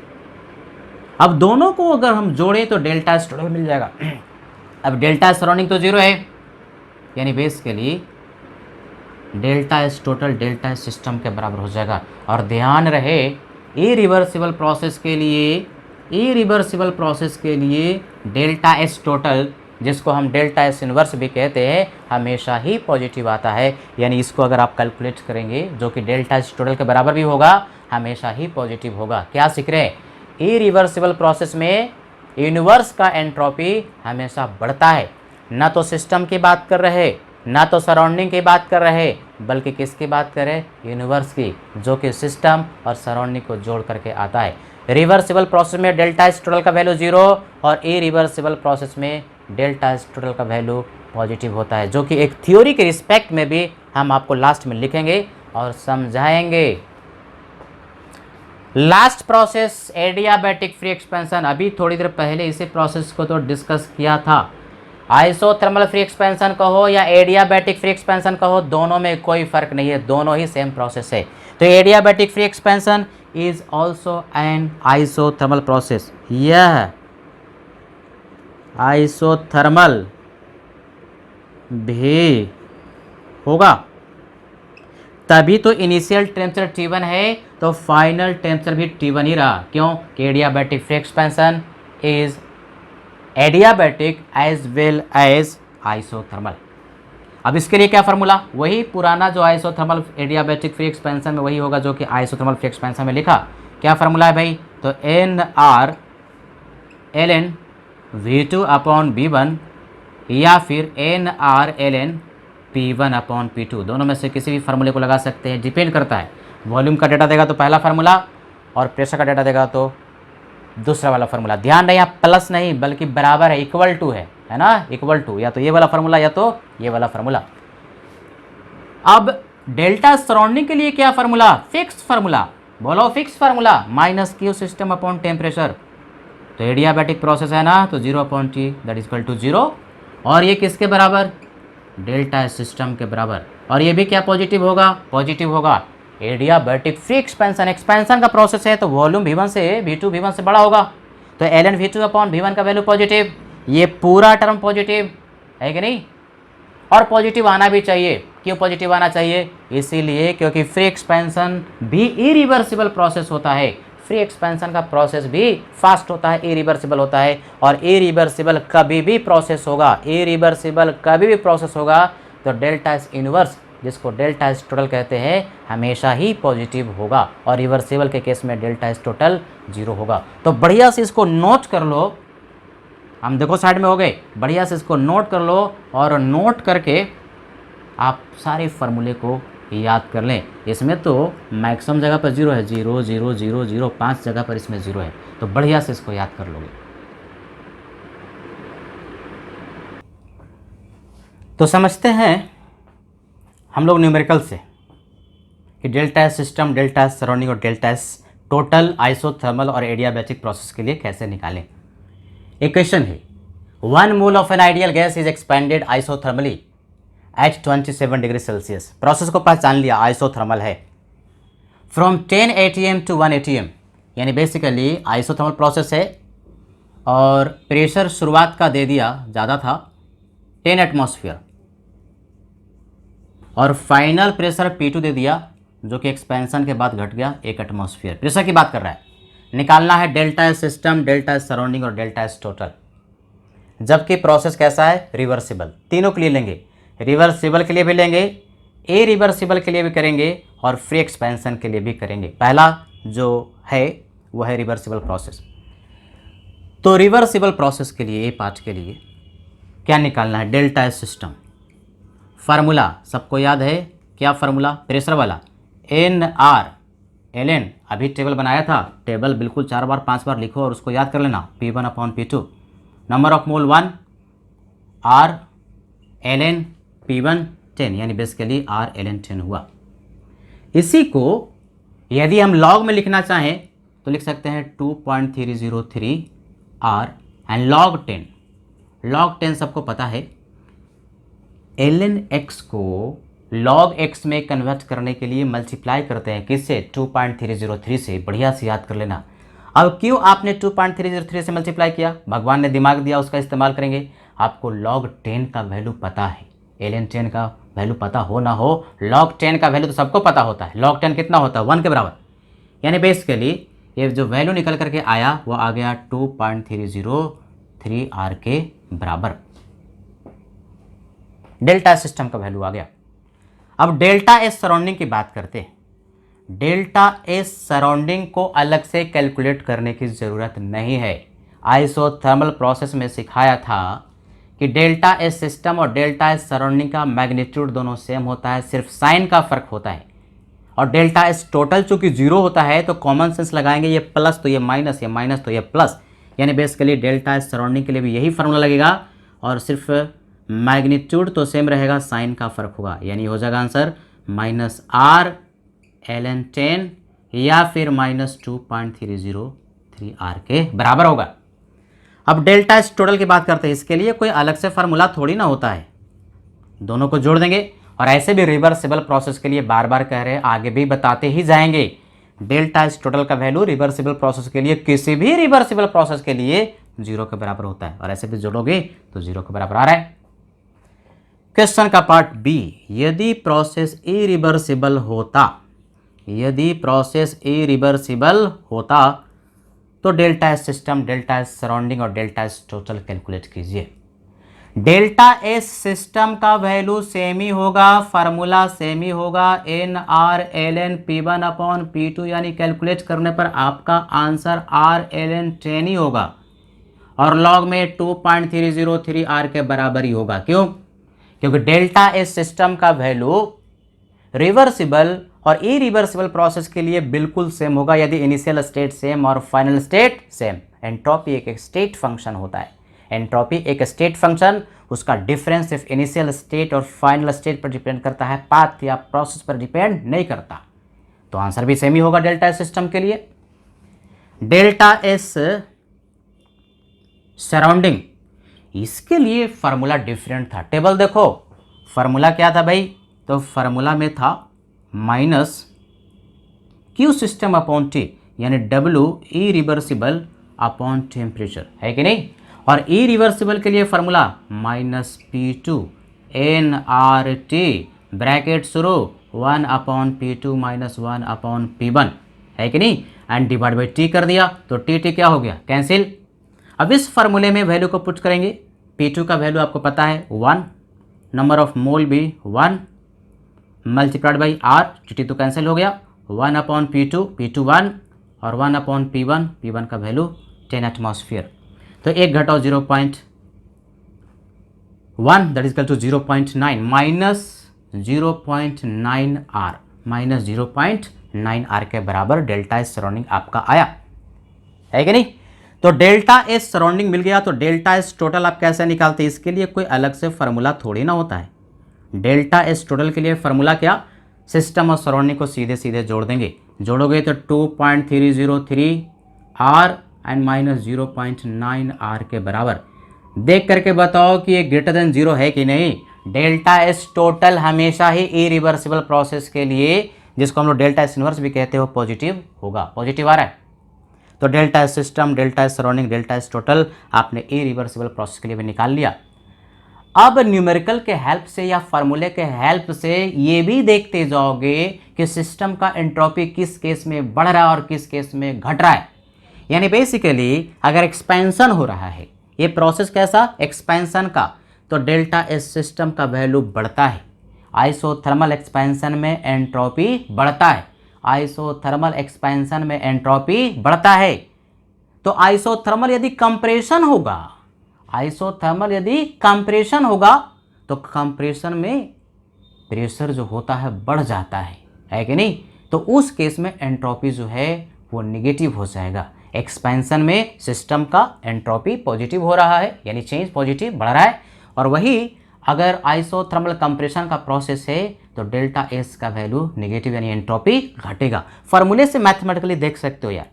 अब दोनों को अगर हम जोड़ें तो डेल्टा एस टोटल मिल जाएगा। अब डेल्टा सराउंडिंग तो 0 है, यानी basically delta S total delta S system के बराबर हो जाएगा। और ध्यान रहे इरिवर्सिबल प्रोसेस के लिए डेल्टा एस टोटल, जिसको हम डेल्टा एस इनवर्स भी कहते हैं, हमेशा ही पॉजिटिव आता है। यानी इसको अगर आप कैलकुलेट करेंगे जो कि डेल्टा एस टोटल के बराबर भी होगा, हमेशा ही पॉजिटिव होगा। क्या सीख रहे हैं? इरिवर्सिबल प्रोसेस में यूनिवर्स का एंट्रोपी हमेशा बढ़ता है। ना तो सिस्टम की बात कर रहे, ना तो सराउंडिंग की बात कर रहे, बल्कि किसकी बात करें? यूनिवर्स की, जो कि सिस्टम और सराउंडिंग को जोड़ करके आता है। रिवर्सिबल प्रोसेस में डेल्टा एस टोटल का वैल्यू 0 और इरिवर्सिबल प्रोसेस में डेल्टा एस टोटल का वैल्यू पॉजिटिव होता है, जो कि एक थ्योरी के रिस्पेक्ट में भी हम आपको लास्ट में लिखेंगे और समझाएंगे। Last process adiabatic free expansion, अभी थोड़ी देर पहले इसी प्रोसेस को तो डिस्कस किया था। आइसोथर्मल फ्री एक्सपेंशन कहो या एडियाबैटिक फ्री एक्सपेंशन कहो, दोनों में कोई फर्क नहीं है, दोनों ही सेम प्रोसेस है। तो adiabatic free expansion is also an isothermal process. यह आइसोथर्मल भी होगा। तभी तो इनिशियल टेम्परेचर T1 है, तो फाइनल टेम्परेचर भी T1 ही रहा। क्यों? कि adiabatic free expansion is adiabatic as well as isothermal. अब इसके लिए क्या फार्मूला? वही पुराना जो आइसोथर्मल एडियाबैटिक फ्री एक्सपेंशन में वही होगा जो कि आइसोथर्मल फ्री एक्सपेंशन में लिखा। क्या फार्मूला है भाई? तो NR ln V2 upon V1 या फिर NR ln P1 upon P2, दोनों में से किसी भी फार्मूले को लगा सकते हैं। डिपेंड करता है, वॉल्यूम का डेटा देगा तो पहला फार्मूला, और प्रेशर का डेटा देगा तो दूसरा वाला फार्मूला। ध्यान रहे यहाँ प्लस नहीं बल्कि बराबर है, इक्वल टू है ना, इक्वल टू, या तो ये वाला फार्मूला या तो ये वाला फार्मूला। अब डेल्टा सराउंडिंग के लिए क्या फार्मूला? फिक्स फार्मूला, बोलो fix formula, minus Q system upon temperature. तो एडियाबैटिक प्रोसेस है ना, तो 0 upon T that is equal to 0, और ये किसके बराबर? डेल्टा सिस्टम के बराबर। और ये भी क्या पॉजिटिव होगा? पॉजिटिव होगा। एडियाबैटिक फ्री एक्सपेंशन, एक्सपेंशन का प्रोसेस है तो वॉल्यूम V1 से V2 V1 से बड़ा होगा, तो ln V2 अपॉन V1 का वैल्यू पॉजिटिव, ये पूरा टर्म पॉजिटिव है कि नहीं? और पॉजिटिव आना भी चाहिए। क्यों पॉजिटिव आना चाहिए? इसीलिए क्योंकि फ्री एक्सपेंशन भी इरिवर्सिबल प्रोसेस होता है। फ्री एक्सपेंशन का प्रोसेस भी फास्ट होता है, इरिवर्सिबल होता है, और इरिवर्सिबल कभी भी प्रोसेस होगा, इरिवर्सिबल कभी भी प्रोसेस होगा तो डेल्टा एस इनवर्स, जिसको डेल्टा एस टोटल कहते हैं, हमेशा ही पॉजिटिव होगा, और रिवर्सिबल के केस में डेल्टा एस टोटल 0 होगा। तो बढ़िया से इसको नोट कर लो, हम देखो साइड में हो गए, बढ़िया से इसको नोट कर लो, और नोट करके आप सारे फार्मूले को याद कर लें। इसमें तो मैक्सिमम जगह पर 0 है, 0 0 0 0, 5 जगह पर इसमें 0 है, तो बढ़िया से इसको याद कर लोगे। तो समझते हैं हम लोग न्यूमेरिकल से कि delta S system, delta S surrounding और डेल्टा एस टोटल आइसोथर्मल और एडियाबैटिक प्रोसेस के लिए कैसे निकालें। एक क्वेश्चन है, 1 mole of an ideal gas is expanded isothermally at 27 degree Celsius. Process को पहचान लिया, आइसोथर्मल है। फ्रॉम 10 atm टू 1 atm, यानी बेसिकली आइसोथर्मल प्रोसेस है, और प्रेशर शुरुआत का दे दिया, ज़्यादा था 10 एटमॉस्फेयर, और फाइनल प्रेशर P2 दे दिया जो कि एक्सपेंशन के बाद घट गया 1 एटमॉस्फेयर। प्रेशर की बात कर रहा है, निकालना है delta S system, delta S surrounding और डेल्टा एस टोटल। जबकि प्रोसेस कैसा है? रिवर्सिबल। तीनों के लिए लेंगे, रिवर्सिबल के लिए भी लेंगे, इरिवर्सिबल के लिए भी करेंगे, और फ्री एक्सपेंशन के लिए भी करेंगे। पहला जो है वो है रिवर्सिबल प्रोसेस। तो रिवर्सिबल प्रोसेस के लिए, ए पार्ट के लिए क्या निकालना है? Delta S system. फार्मूला सबको याद है, क्या फार्मूला? प्रेशर वाला, NR ln, अभी टेबल बनाया था, टेबल बिल्कुल 4 बार 5 बार लिखो और उसको याद कर लेना, P1 upon P2, number of mole 1, R ln P1 10, यानी बेसिकली R ln 10 हुआ। इसी को यदि हम लॉग में लिखना चाहें तो लिख सकते हैं 2.303 R एंड log 10। log 10 सबको पता है, ln x को log x में कन्वर्ट करने के लिए मल्टीप्लाई करते हैं, किससे? 2.303 से। बढ़िया से याद कर लेना। अब क्यों आपने 2.303 से मल्टीप्लाई किया? भगवान ने दिमाग दिया, उसका इस्तेमाल करेंगे। आपको log 10 का वैल्यू पता है, ln 10 का वैल्यू पता हो ना हो, log 10 का वैल्यू तो सबको पता होता है। log 10 कितना होता है? 1 के बराबर। यानी बेसिकली ये जो वैल्यू निकल करके आया वो आ गया 2.303 R के बराबर। डेल्टा सिस्टम का वैल्यू आ गया। अब डेल्टा एस सराउंडिंग की बात करते हैं। डेल्टा एस सराउंडिंग को अलग से कैलकुलेट करने की ज़रूरत नहीं है। आइसोथर्मल प्रोसेस में सिखाया था कि डेल्टा एस सिस्टम और डेल्टा एस सराउंडिंग का मैग्नीट्यूड दोनों सेम होता है, सिर्फ साइन का फ़र्क होता है। और डेल्टा एस टोटल चूँकि 0 होता है तो कॉमन सेंस लगाएंगे, ये प्लस तो ये माइनस, ये माइनस तो ये प्लस, यानी बेसिकली डेल्टा एस सराउंडिंग के लिए भी यही फार्मूला लगेगा, और सिर्फ मैग्नीट्यूड तो सेम रहेगा, साइन का फ़र्क होगा। यानी हो जाएगा आंसर -R ln 10 या फिर -2.303 R के बराबर होगा। अब डेल्टा एस टोटल की बात करते हैं, इसके लिए कोई अलग से फार्मूला थोड़ी ना होता है, दोनों को जोड़ देंगे। और ऐसे भी रिवर्सिबल प्रोसेस के लिए बार बार कह रहे हैं, आगे भी बताते ही जाएंगे। डेल्टा एस टोटल का वैल्यू रिवर्सिबल प्रोसेस के लिए, किसी भी रिवर्सिबल प्रोसेस के लिए 0 के बराबर होता है, और ऐसे भी जोड़ोगे तो 0 के बराबर आ रहा है। क्वेश्चन का पार्ट बी, यदि प्रोसेस इरिवर्सिबल होता, यदि प्रोसेस इरिवर्सिबल होता तो delta S system, delta S surrounding और डेल्टा एस टोटल कैलकुलेट कीजिए। डेल्टा एस सिस्टम का वैल्यू सेम ही होगा, फार्मूला सेम ही होगा, N R L N P one upon P two, यानी कैलकुलेट करने पर आपका आंसर आर एल एन 10 ही होगा और लॉग में 2.303 आर के बराबर ही होगा। क्यों? क्योंकि डेल्टा एस सिस्टम का वैल्यू रिवर्सिबल और इरिवर्सिबल प्रोसेस के लिए बिल्कुल सेम होगा यदि इनिशियल स्टेट सेम और फाइनल स्टेट सेम। एंट्रोपी एक स्टेट फंक्शन होता है, एंट्रोपी एक स्टेट फंक्शन, उसका डिफरेंस सिर्फ इनिशियल स्टेट और फाइनल स्टेट पर डिपेंड करता है, पाथ या प्रोसेस पर डिपेंड नहीं करता। तो आंसर भी सेम ही होगा डेल्टा एस सिस्टम के लिए। डेल्टा एस सराउंडिंग, इसके लिए फार्मूला डिफरेंट था। टेबल देखो, फार्मूला क्या था भाई? तो फार्मूला में था minus Q system upon T, यानी डब्ल्यू इरिवर्सिबल अपॉन टेम्परेचर, है कि नहीं? और इरिवर्सिबल के लिए formula minus P two N R T bracket शुरू 1 upon P two minus 1 upon P one, है कि नहीं? एंड डिवाइड बाई टी कर दिया तो टी टी क्या हो गया? कैंसिल। अब इस फार्मूले में वैल्यू को पुट करेंगे। P2 का वैल्यू आपको पता है 1, नंबर ऑफ मोल भी 1, मल्टीप्लाइड बाई आर, टी तो कैंसिल हो गया, 1 अपॉन P2, P2 1 और 1 अपॉन P1, P1 का वैल्यू 10 एटमॉस्फेयर। तो एक घटाओ 0.1 that is equal to 0.9 minus 0.9 R, minus 0.9 R के बराबर डेल्टा एस सराउंडिंग आपका आया, है कि नहीं? तो डेल्टा एस सराउंडिंग मिल गया। तो डेल्टा एस टोटल आप कैसे निकालते हैं? इसके लिए कोई अलग से फार्मूला थोड़ी ना होता है। डेल्टा एस टोटल के लिए फार्मूला क्या? सिस्टम और सराउंडिंग को सीधे सीधे जोड़ देंगे। जोड़ोगे तो 2.303 आर एंड माइनस 0.9 आर के बराबर। देख करके बताओ कि ये ग्रेटर देन 0 है कि नहीं। डेल्टा एस टोटल हमेशा ही इरिवर्सिबल प्रोसेस के लिए, जिसको हम लोग डेल्टा एस इनवर्स भी कहते हो, पॉजिटिव होगा। पॉजिटिव आ रहा है तो delta S system, delta S surrounding, delta S total आपने इरिवर्सिबल प्रोसेस के लिए भी निकाल लिया। अब न्यूमेरिकल के हेल्प से या फार्मूले के हेल्प से ये भी देखते जाओगे कि सिस्टम का एंट्रोपी किस केस में बढ़ रहा है और किस केस में घट रहा है। यानी बेसिकली अगर एक्सपेंशन हो रहा है, ये प्रोसेस कैसा? एक्सपेंशन का, तो डेल्टा एस सिस्टम का वैल्यू बढ़ता है। आइसोथर्मल एक्सपेंशन में एंट्रोपी बढ़ता है, आइसोथर्मल एक्सपेंशन में एंट्रोपी बढ़ता है। तो आइसोथर्मल यदि कंप्रेशन होगा, आइसोथर्मल यदि कंप्रेशन होगा तो कंप्रेशन में प्रेशर जो होता है बढ़ जाता है कि नहीं? तो उस केस में एंट्रोपी जो है वो निगेटिव हो जाएगा। एक्सपेंशन में सिस्टम का एंट्रोपी पॉजिटिव हो रहा है, यानी चेंज पॉजिटिव बढ़ रहा है। और वही अगर आइसोथर्मल कंप्रेशन का प्रोसेस है तो डेल्टा एस का वैल्यू नेगेटिव, यानी एंट्रोपी घटेगा। फॉर्मूले से मैथमेटिकली देख सकते हो यार,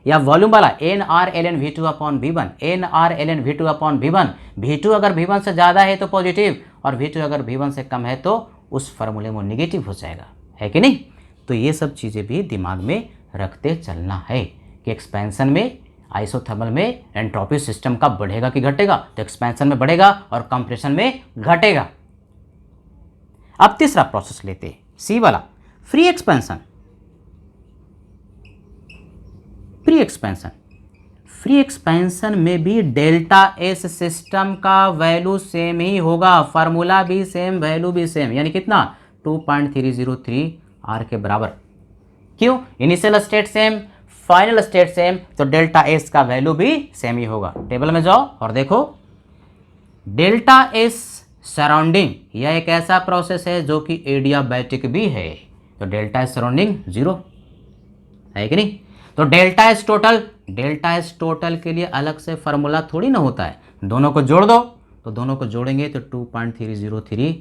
या वॉल्यूम वाला N R L N V two upon V one, N R L N V two upon V one. V two अगर वी वन से ज़्यादा है तो पॉजिटिव, और वी टू अगर वी वन से कम है तो उस फार्मूले में निगेटिव हो जाएगा, है कि नहीं? तो ये सब चीज़ें भी दिमाग में रखते चलना है कि एक्सपेंशन में, आइसोथर्मल में एंट्रोपी सिस्टम का बढ़ेगा कि घटेगा। तो एक्सपेंशन में बढ़ेगा और कंप्रेशन में घटेगा। अब तीसरा प्रोसेस लेते हैं, सी वाला, free expansion. Free expansion, free expansion में भी डेल्टा एस सिस्टम का वैल्यू सेम ही होगा, फार्मूला भी सेम, वैल्यू भी सेम, यानी कितना? 2.303 आर के बराबर। क्यों? Initial state same, final state same, तो डेल्टा एस का वैल्यू भी सेम ही होगा। टेबल में जाओ और देखो, डेल्टा एस सराउंडिंग यह एक ऐसा प्रोसेस है जो कि एडियाबैटिक भी है, तो डेल्टा एस सराउंडिंग 0 है कि नहीं? तो delta S total, delta S total के लिए अलग से फार्मूला थोड़ी ना होता है, दोनों को जोड़ दो, तो दोनों को जोड़ेंगे तो 2.303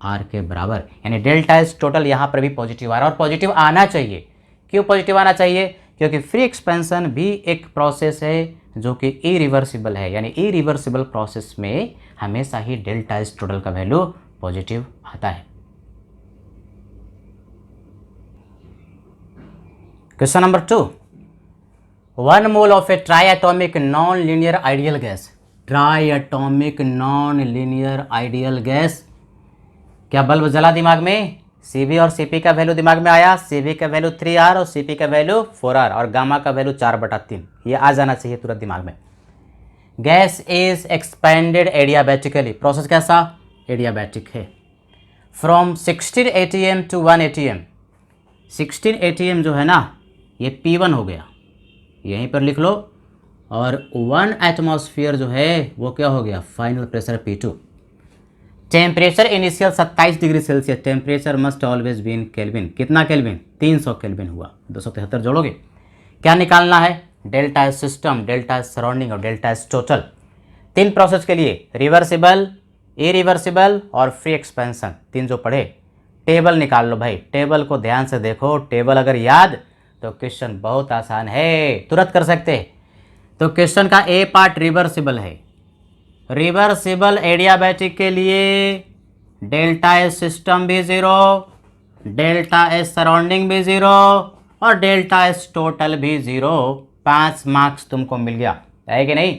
आर के बराबर, यानी डेल्टा एस टोटल यहाँ पर भी पॉजिटिव आ रहा है, और पॉजिटिव आना चाहिए। क्यों पॉजिटिव आना चाहिए? क्योंकि फ्री एक्सपेंशन भी एक प्रोसेस है जो कि इरिवर्सिबल है, यानी इरिवर्सिबल प्रोसेस में हमेशा ही डेल्टा एस टोटल का वैल्यू पॉजिटिव आता है। Question number 2, 1 mole of A triatomic non linear ideal gas, triatomic non linear ideal gas क्या बल्ब जला दिमाग में? Cv और Cp का वैल्यू दिमाग में आया। Cv का वैल्यू 3R और Cp का वैल्यू 4R और गामा का वैल्यू 4/3। ये आ जाना चाहिए तुरंत दिमाग में। Gas is expanded adiabatically, process कैसा? एडियाबैटिक है। From 16 atm to 1 atm। 16 atm जो है ना, ये P1 हो गया, यहीं पर लिख लो। और 1 एटमॉस्फेयर जो है वो क्या हो गया? Final pressure P2। Temperature initial 27 degree Celsius. Temperature must always be in kelvin. कितना केल्विन? 300 केल्विन हुआ। 273 जोड़ोगे। क्या निकालना है? Delta S system, delta S surrounding और डेल्टा एस टोटल। 3 प्रोसेस के लिए, रिवर्सिबल, इरिवर्सिबल और फ्री एक्सपेंशन, 3 जो पढ़े। टेबल निकाल लो भाई, टेबल को ध्यान से देखो। टेबल अगर याद तो क्वेश्चन बहुत आसान है, तुरंत कर सकते हैं। तो क्वेश्चन का ए पार्ट रिवर्सिबल है। रिवर्सिबल एडियाबैटिक के लिए डेल्टा एस सिस्टम भी 0, डेल्टा एस सराउंडिंग भी 0 और डेल्टा एस टोटल भी 0। 5 मार्क्स तुमको मिल गया है कि नहीं?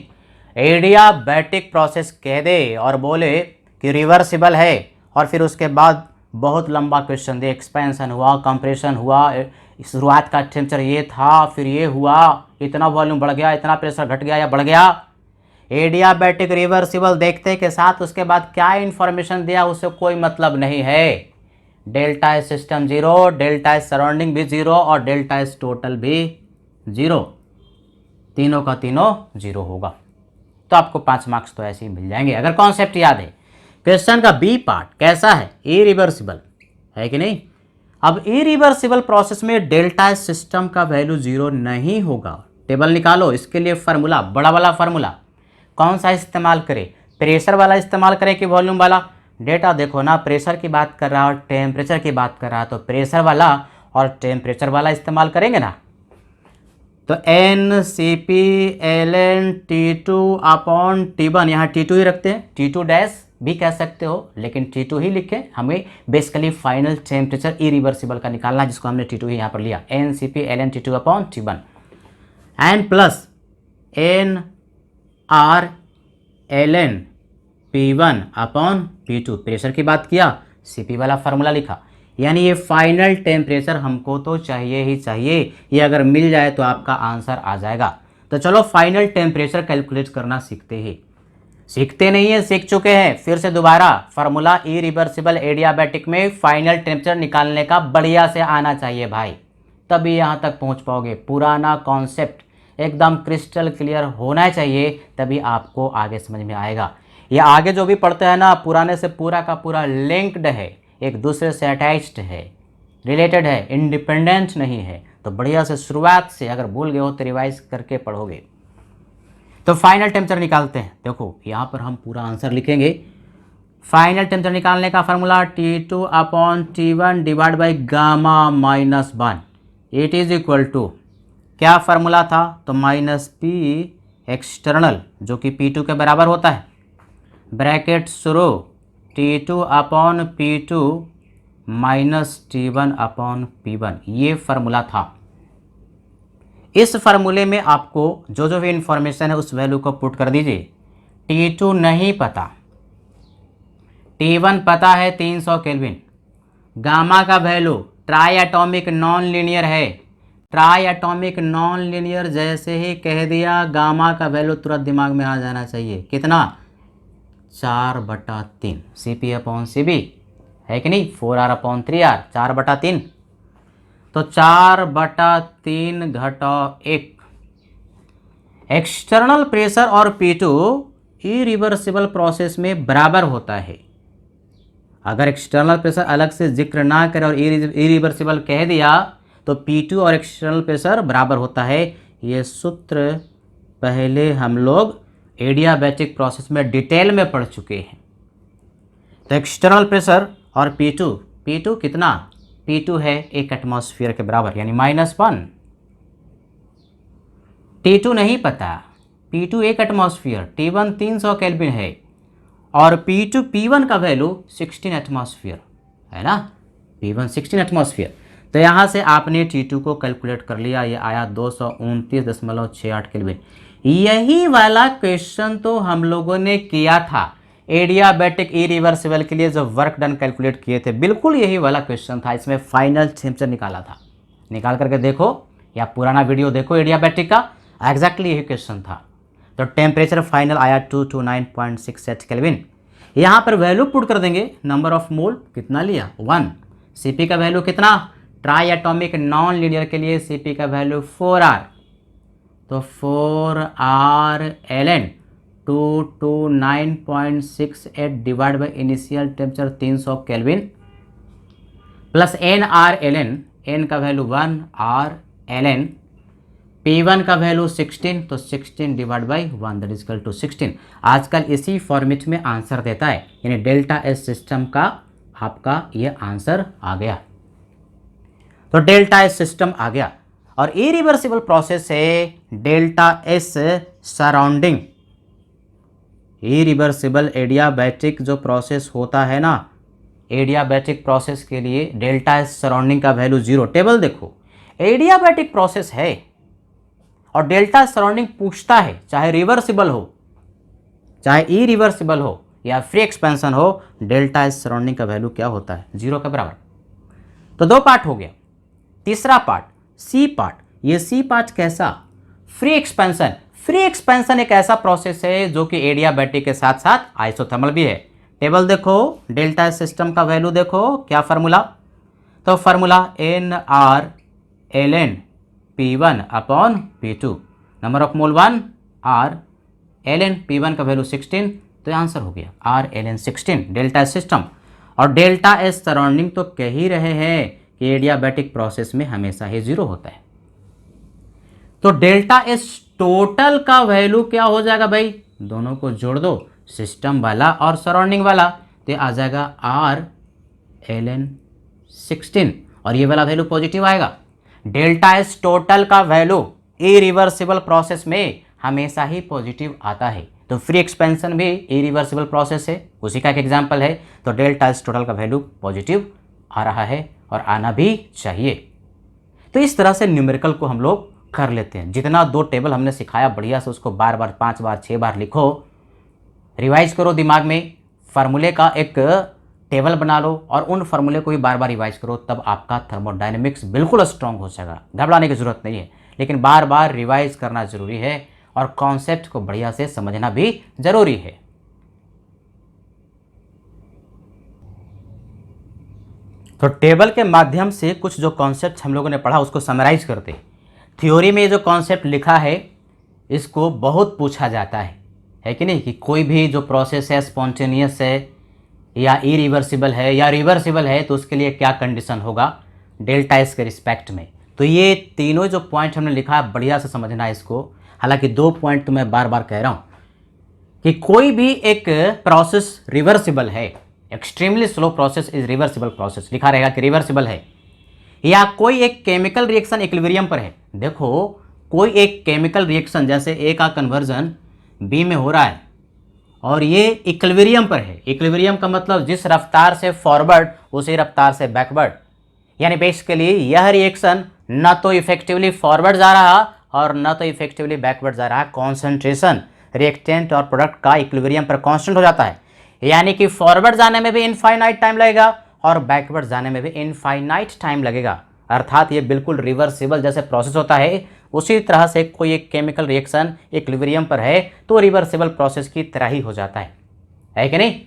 एडियाबैटिक प्रोसेस कह दे और बोले कि रिवर्सिबल है और फिर उसके बाद बहुत लंबा क्वेश्चन दे, एक्सपेंशन हुआ, कंप्रेशन हुआ, शुरुआत का टेम्परेचर ये था, फिर ये हुआ, इतना वॉल्यूम बढ़ गया, इतना प्रेशर घट गया या बढ़ गया। एडियाबैटिक रिवर्सिबल देखते के साथ उसके बाद क्या इंफॉर्मेशन दिया उससे कोई मतलब नहीं है। Delta S system 0, delta S surrounding भी 0 और डेल्टा एस टोटल भी 0। तीनों का तीनों 0 होगा। तो आपको 5 मार्क्स तो ऐसे ही मिल जाएंगे अगर कॉन्सेप्ट याद है। क्वेश्चन का बी पार्ट कैसा है? इरिवर्सिबल है कि नहीं? अब इरिवर्सिबल प्रोसेस में डेल्टा एस सिस्टम का वैल्यू 0 नहीं होगा। टेबल निकालो। इसके लिए फार्मूला, बड़ा वाला फार्मूला कौन सा इस्तेमाल करें? प्रेशर वाला इस्तेमाल करें कि वॉल्यूम वाला? डेटा देखो ना, प्रेशर की बात कर रहा है और टेम्परेचर की बात कर रहा है, तो प्रेशर वाला और टेम्परेचर वाला इस्तेमाल करेंगे ना। तो NCP/ln T2/T1, यहाँ T2 ही रखते हैं, T2 डैश भी कह सकते हो लेकिन T2 ही लिखें। हमें बेसिकली फाइनल टेम्परेचर इरिवर्सिबल का निकालना है, जिसको हमने T2 ही यहाँ पर लिया। NCP/ln T2/T1 and plus NR/ln P1/P2। Pressure की बात किया, Cp वाला फार्मूला लिखा। यानी ये फाइनल टेम्परेचर हमको तो चाहिए ही चाहिए। ये अगर मिल जाए तो आपका आंसर आ जाएगा। तो चलो फाइनल टेम्परेचर कैलकुलेट करना सीखते हैं। सीखते नहीं है, सीख चुके हैं। फिर से दोबारा फार्मूला इरिवर्सिबल एडियाबैटिक में फाइनल टेम्परेचर निकालने का बढ़िया से आना चाहिए भाई, तभी यहाँ तक पहुँच पाओगे। पुराना कॉन्सेप्ट एकदम क्रिस्टल क्लियर होना चाहिए, तभी आपको आगे समझ में आएगा। ये आगे जो भी पढ़ते हैं ना, पुराने से पूरा का पूरा लिंक्ड है, एक दूसरे से अटैच्ड है, रिलेटेड है, इंडिपेंडेंट नहीं है। तो बढ़िया से शुरुआत से अगर भूल गए हो तो रिवाइज करके पढ़ोगे। तो फाइनल टेम्परेचर निकालते हैं। देखो यहाँ पर हम पूरा आंसर लिखेंगे। फाइनल टेम्परेचर निकालने का फार्मूला T2/T1 डिवाइड बाई गामा-1। इट इज इक्वल टू क्या फार्मूला था? तो -P एक्सटर्नल जो कि P2 के बराबर होता है, ब्रैकेट शुरू T2/P2 -T1/P1। ये फार्मूला था। इस फार्मूले में आपको जो जो भी इंफॉर्मेशन है उस वैल्यू को पुट कर दीजिए। T2 नहीं पता, T1 पता है 300 केल्विन। गामा का value try atomic non linear है। ट्राई एटॉमिक नॉन लीनियर जैसे ही कह दिया, गामा का वैल्यू तुरंत दिमाग में आ जाना चाहिए। कितना? 4/3 Cp/Cv है कि नहीं? 4R/3R, 4/3। तो 4/3 घटा 1। एक्सटर्नल प्रेशर और P2 इरिवर्सिबल प्रोसेस में बराबर होता है। अगर एक्सटर्नल प्रेशर अलग से जिक्र ना करें और इरिवर्सिबल कह दिया तो P2 और एक्सटर्नल प्रेशर बराबर होता है। ये सूत्र पहले हम लोग एडियाबैटिक प्रोसेस में डिटेल में पढ़ चुके हैं। तो एक्सटर्नल प्रेशर और P2 कितना? P2 है 1 एटमॉस्फेयर के बराबर, यानी -1। T2 नहीं पता, P2 1 एटमॉस्फेयर, T1 300 केल्विन है और P1 का वैल्यू 16 एटमॉस्फेयर है ना। P1 16 atmosphere. तो यहाँ से आपने T2 को कैलकुलेट कर लिया, ये आया 229.68 केल्विन। यही वाला क्वेश्चन तो हम लोगों ने किया था। एडियाबैटिक इरिवर्सिबल के लिए जो वर्क डन कैलकुलेट किए थे, बिल्कुल यही वाला क्वेश्चन था। इसमें फाइनल टेम्परेचर निकाला था, निकाल करके देखो या पुराना वीडियो देखो एडियाबैटिक का, एग्जैक्टली यही क्वेश्चन था। तो टेम्परेचर फाइनल आया 229.68 केल्विन। यहाँ पर वैल्यू पुट कर देंगे, नंबर ऑफ मोल कितना लिया 1, सीपी का वैल्यू कितना, ट्राई एटॉमिक नॉन लीनियर के लिए सीपी का वैल्यू 4R, तो 4R ln 229.68 divide by initial temperature 300 kelvin plus NR ln, n का वैल्यू 1, R ln P1 का वैल्यू 16, तो 16 divide by 1 that is equal to 16। आजकल इसी फॉर्मेट में आंसर देता है, यानी डेल्टा एस सिस्टम का आपका ये आंसर आ गया। तो डेल्टा एस सिस्टम आ गया और इरिवर्सिबल प्रोसेस है delta S surrounding. Irreversible adiabatic जो प्रोसेस होता है ना, एडियाबैटिक प्रोसेस के लिए डेल्टा एस सराउंडिंग का वैल्यू 0। टेबल देखो, एडियाबैटिक प्रोसेस है और डेल्टा सराउंडिंग पूछता है, चाहे रिवर्सिबल हो चाहे इरिवर्सिबल हो या फ्री एक्सपेंशन हो, डेल्टा एस सराउंडिंग का वैल्यू क्या होता है 0 के बराबर। तो 2 पार्ट हो गया। तीसरा पार्ट सी पार्ट, ये सी पार्ट कैसा, फ्री एक्सपेंशन। फ्री एक्सपेंशन एक ऐसा प्रोसेस है जो कि एडियाबैटिक के साथ साथ आइसोथर्मल भी है। टेबल देखो, डेल्टा एस सिस्टम का वैल्यू देखो, क्या फार्मूला, तो formula NR ln P1 upon P2, number of mole 1, R ln P1 का वैल्यू 16, तो आंसर हो गया R ln 16 delta S system. और डेल्टा एस सराउंडिंग तो कह ही रहे हैं कि एडियाबैटिक प्रोसेस में हमेशा ही 0 होता है। तो डेल्टा एस टोटल का वैल्यू क्या हो जाएगा भाई, दोनों को जोड़ दो, सिस्टम वाला और सराउंडिंग वाला, तो आ जाएगा R ln 16 और ये वाला वैल्यू पॉजिटिव आएगा। डेल्टा एस टोटल का वैल्यू इरिवर्सिबल प्रोसेस में हमेशा ही पॉजिटिव आता है। तो फ्री एक्सपेंशन भी इरिवर्सिबल प्रोसेस है, उसी का एक एग्जांपल है। तो डेल्टा एस टोटल का वैल्यू पॉजिटिव आ रहा है और आना भी चाहिए। तो इस तरह से न्यूमेरिकल को हम लोग कर लेते हैं। जितना 2 टेबल हमने सिखाया बढ़िया से उसको बार बार 5 बार 6 बार लिखो, रिवाइज करो दिमाग में, फार्मूले का एक टेबल बना लो और उन फार्मूले को भी बार बार रिवाइज करो, तब आपका थर्मोडायनेमिक्स बिल्कुल स्ट्रांग हो जाएगा। घबराने की जरूरत नहीं है, लेकिन बार बार रिवाइज करना जरूरी है और कॉन्सेप्ट को बढ़िया से समझना भी जरूरी है। तो टेबल के माध्यम से कुछ जो कॉन्सेप्ट हम लोगों ने पढ़ा उसको समराइज करते। थ्योरी में जो कॉन्सेप्ट लिखा है इसको बहुत पूछा जाता है कि नहीं, कि कोई भी जो प्रोसेस है स्पॉन्टेनियस है या इरिवर्सिबल है या रिवर्सिबल है, तो उसके लिए क्या कंडीशन होगा डेल्टा एस के रिस्पेक्ट में। तो ये तीनों जो पॉइंट हमने लिखा है बढ़िया से समझना है इसको। हालांकि 2 पॉइंट तो मैं बार बार कह रहा हूँ कि कोई भी एक प्रोसेस रिवर्सिबल है, extremely slow process is reversible process, लिखा रहेगा कि रिवर्सिबल है। या कोई एक केमिकल रिएक्शन इक्विलिब्रियम पर है, देखो कोई एक केमिकल रिएक्शन जैसे ए का कन्वर्जन बी में हो रहा है और ये इक्विलिब्रियम पर है। इक्विलिब्रियम का मतलब जिस रफ्तार से फॉरवर्ड उसी रफ्तार से बैकवर्ड, यानी बेसिकली यह रिएक्शन न तो इफेक्टिवली फॉरवर्ड जा रहा और न तो इफेक्टिवली बैकवर्ड जा रहा। कॉन्सेंट्रेशन रिएक्टेंट और प्रोडक्ट का इक्विलिब्रियम पर कांस्टेंट हो जाता है, यानी कि फॉरवर्ड जाने में भी इनफाइनाइट टाइम लगेगा और बैकवर्ड जाने में भी इनफाइनाइट टाइम लगेगा। अर्थात ये बिल्कुल रिवर्सिबल जैसे प्रोसेस होता है, उसी तरह से कोई एक केमिकल रिएक्शन इक्विलिब्रियम पर है तो रिवर्सिबल प्रोसेस की तरह ही हो जाता है कि नहीं।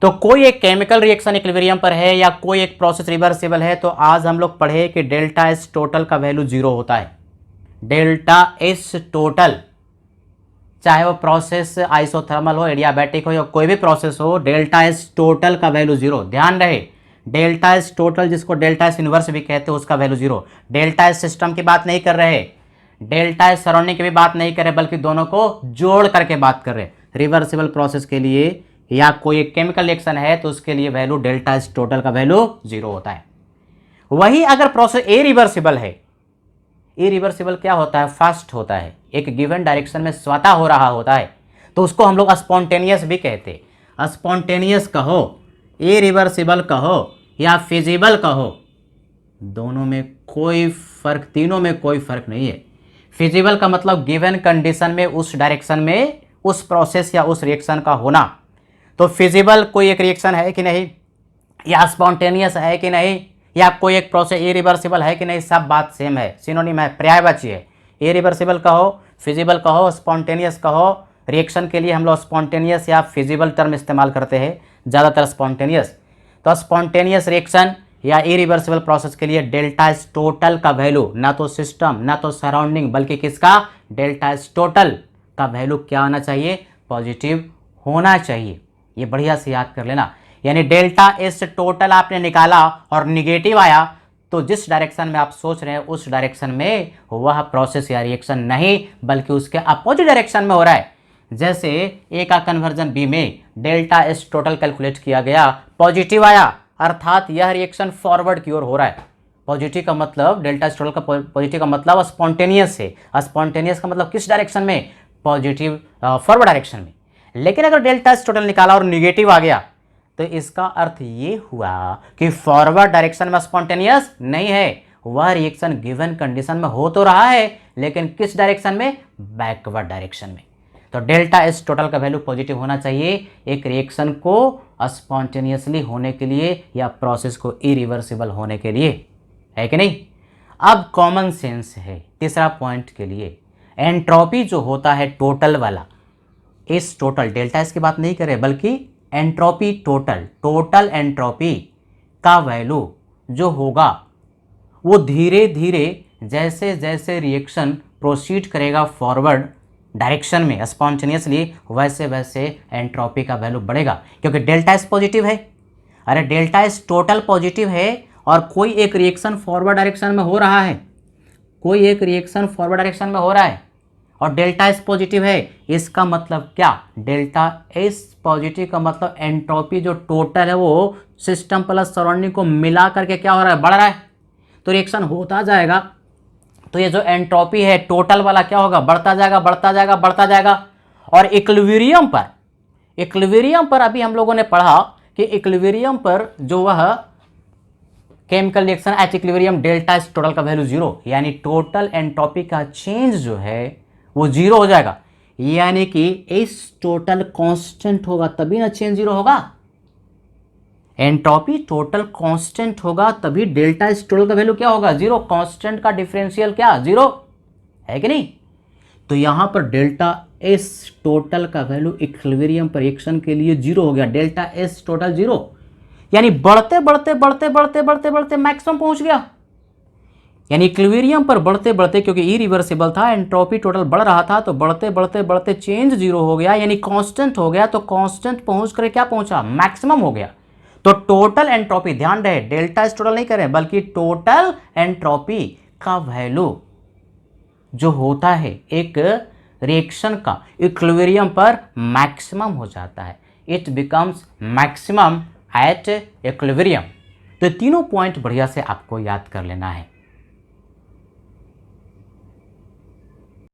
तो कोई एक केमिकल रिएक्शन इक्विलिब्रियम पर है या कोई एक प्रोसेस रिवर्सिबल है, तो आज हम लोग पढ़े कि डेल्टा एस टोटल का वैल्यू 0 होता है। डेल्टा एस टोटल, चाहे वो प्रोसेस आइसोथर्मल हो, एडियाबैटिक हो या कोई भी प्रोसेस हो, डेल्टा एस टोटल का वैल्यू 0। ध्यान रहे, डेल्टा एस टोटल जिसको डेल्टा एस इनवर्स भी कहते हैं उसका वैल्यू 0। डेल्टा एस सिस्टम की बात नहीं कर रहे, डेल्टा एस सराउंडिंग की भी बात नहीं कर रहे, बल्कि दोनों को जोड़ करके बात कर रहे। रिवर्सिबल प्रोसेस के लिए या कोई एक केमिकल रिएक्शन है तो उसके लिए वैल्यू डेल्टा एस टोटल का वैल्यू 0 होता है। वही अगर प्रोसेस इरिवर्सिबल है, इरिवर्सिबल क्या होता है, फास्ट होता है, एक गिवन डायरेक्शन में स्वतः हो रहा होता है, तो उसको हम लोग स्पॉन्टेनियस भी कहते। स्पॉन्टेनियस कहो, इरिवर्सिबल कहो या फिजिबल कहो, दोनों में कोई फर्क, तीनों में कोई फर्क नहीं है। फिजिबल का मतलब गिवन कंडीशन में उस डायरेक्शन में उस प्रोसेस या उस रिएक्शन का होना, तो फिजिबल कोई एक रिएक्शन है कि नहीं, या स्पॉन्टेनियस है कि नहीं, या कोई एक प्रोसेस इरिवर्सिबल है कि नहीं, सब बात सेम है, सिनोनिम है, पर्यायवाची है। इरिवर्सिबल कहो, फिजिबल कहो, स्पॉन्टेनियस कहो, रिएक्शन के लिए हम लोग स्पॉन्टेनियस या फिजिबल टर्म इस्तेमाल करते हैं, ज़्यादातर स्पॉन्टेनियस। तो स्पॉन्टेनियस रिएक्शन या इरिवर्सिबल प्रोसेस के लिए डेल्टा एस टोटल का वैल्यू, ना तो सिस्टम ना तो सराउंडिंग, बल्कि किसका, डेल्टा एस टोटल का वैल्यू क्या होना चाहिए, पॉजिटिव होना चाहिए। ये बढ़िया से याद कर लेना। यानी डेल्टा एस टोटल आपने निकाला और निगेटिव आया, तो जिस डायरेक्शन में आप सोच रहे हैं उस डायरेक्शन में वह प्रोसेस या रिएक्शन नहीं, बल्कि उसके अपोजिट डायरेक्शन में हो रहा है। जैसे ए का कन्वर्जन बी में डेल्टा एस टोटल कैलकुलेट किया गया, पॉजिटिव आया, अर्थात यह रिएक्शन फॉरवर्ड की ओर हो रहा है। पॉजिटिव का मतलब, डेल्टा एस टोटल का पॉजिटिव का मतलब स्पॉन्टेनियस है। स्पॉन्टेनियस का मतलब किस डायरेक्शन में, पॉजिटिव फॉरवर्ड डायरेक्शन में। लेकिन अगर डेल्टा एस टोटल निकाला और निगेटिव आ गया, तो इसका अर्थ ये हुआ कि फॉरवर्ड डायरेक्शन में स्पॉन्टेनियस नहीं है, वह रिएक्शन गिवन कंडीशन में हो तो रहा है, लेकिन किस डायरेक्शन में, बैकवर्ड डायरेक्शन में। तो डेल्टा एस टोटल का वैल्यू पॉजिटिव होना चाहिए एक रिएक्शन को स्पॉन्टेनियसली होने के लिए या प्रोसेस को इरिवर्सिबल होने के लिए, है कि नहीं। अब कॉमन सेंस है तीसरा पॉइंट के लिए। एंट्रोपी जो होता है टोटल वाला, इस टोटल डेल्टा एस की बात नहीं करें, बल्कि एंट्रोपी टोटल एंट्रोपी का वैल्यू जो होगा वो धीरे धीरे जैसे जैसे रिएक्शन प्रोसीड करेगा फॉरवर्ड डायरेक्शन में स्पॉन्टेनियसली, वैसे वैसे एंट्रोपी का वैल्यू बढ़ेगा, क्योंकि डेल्टा एस पॉजिटिव है। अरे डेल्टा एस टोटल पॉजिटिव है और कोई एक रिएक्शन फॉरवर्ड डायरेक्शन में हो रहा है, कोई एक रिएक्शन फॉरवर्ड डायरेक्शन में हो रहा है और डेल्टा एस पॉजिटिव है, इसका मतलब क्या, डेल्टा एस पॉजिटिव का मतलब एंट्रोपी जो टोटल है वो सिस्टम प्लस सराउंडिंग को मिला करके क्या हो रहा है, बढ़ रहा है। तो रिएक्शन होता जाएगा, तो ये जो एंट्रोपी है टोटल वाला क्या होगा, बढ़ता जाएगा बढ़ता जाएगा बढ़ता जाएगा। और इक्विलिब्रियम पर अभी हम लोगों ने पढ़ा कि इक्विलिब्रियम पर जो वह chemical reaction at equilibrium delta S total का वैल्यू जीरो, यानी टोटल एंट्रोपी का चेंज जो है वो जीरो हो जाएगा। यानी कि इस टोटल कांस्टेंट होगा तभी ना चेंज जीरो होगा। एंट्रोपी टोटल कांस्टेंट होगा तभी डेल्टा एस टोटल का वैल्यू क्या होगा, जीरो। कांस्टेंट का डिफरेंशियल क्या, जीरो, है कि नहीं। तो यहां पर डेल्टा एस टोटल का वैल्यू इक्विलिब्रियम पर रिएक्शन के लिए जीरो हो गया, डेल्टा एस टोटल जीरो, यानी बढ़ते बढ़ते बढ़ते बढ़ते बढ़ते बढ़ते मैक्सिमम पहुंच गया। यानी इक्विलिब्रियम पर बढ़ते बढ़ते, क्योंकि इरिवर्सिबल था, एंट्रोपी टोटल बढ़ रहा था, तो बढ़ते बढ़ते बढ़ते चेंज जीरो हो गया, यानी कांस्टेंट हो गया। तो कांस्टेंट पहुंच कर क्या पहुंचा, मैक्सिमम हो गया। तो टोटल एंट्रोपी, ध्यान रहे डेल्टा एस टोटल नहीं करें, बल्कि टोटल एंट्रोपी का वैल्यू जो होता है एक रिएक्शन का इक्विलिब्रियम पर मैक्सिमम हो जाता है, it becomes maximum at equilibrium. तो तीनों पॉइंट बढ़िया से आपको याद कर लेना है।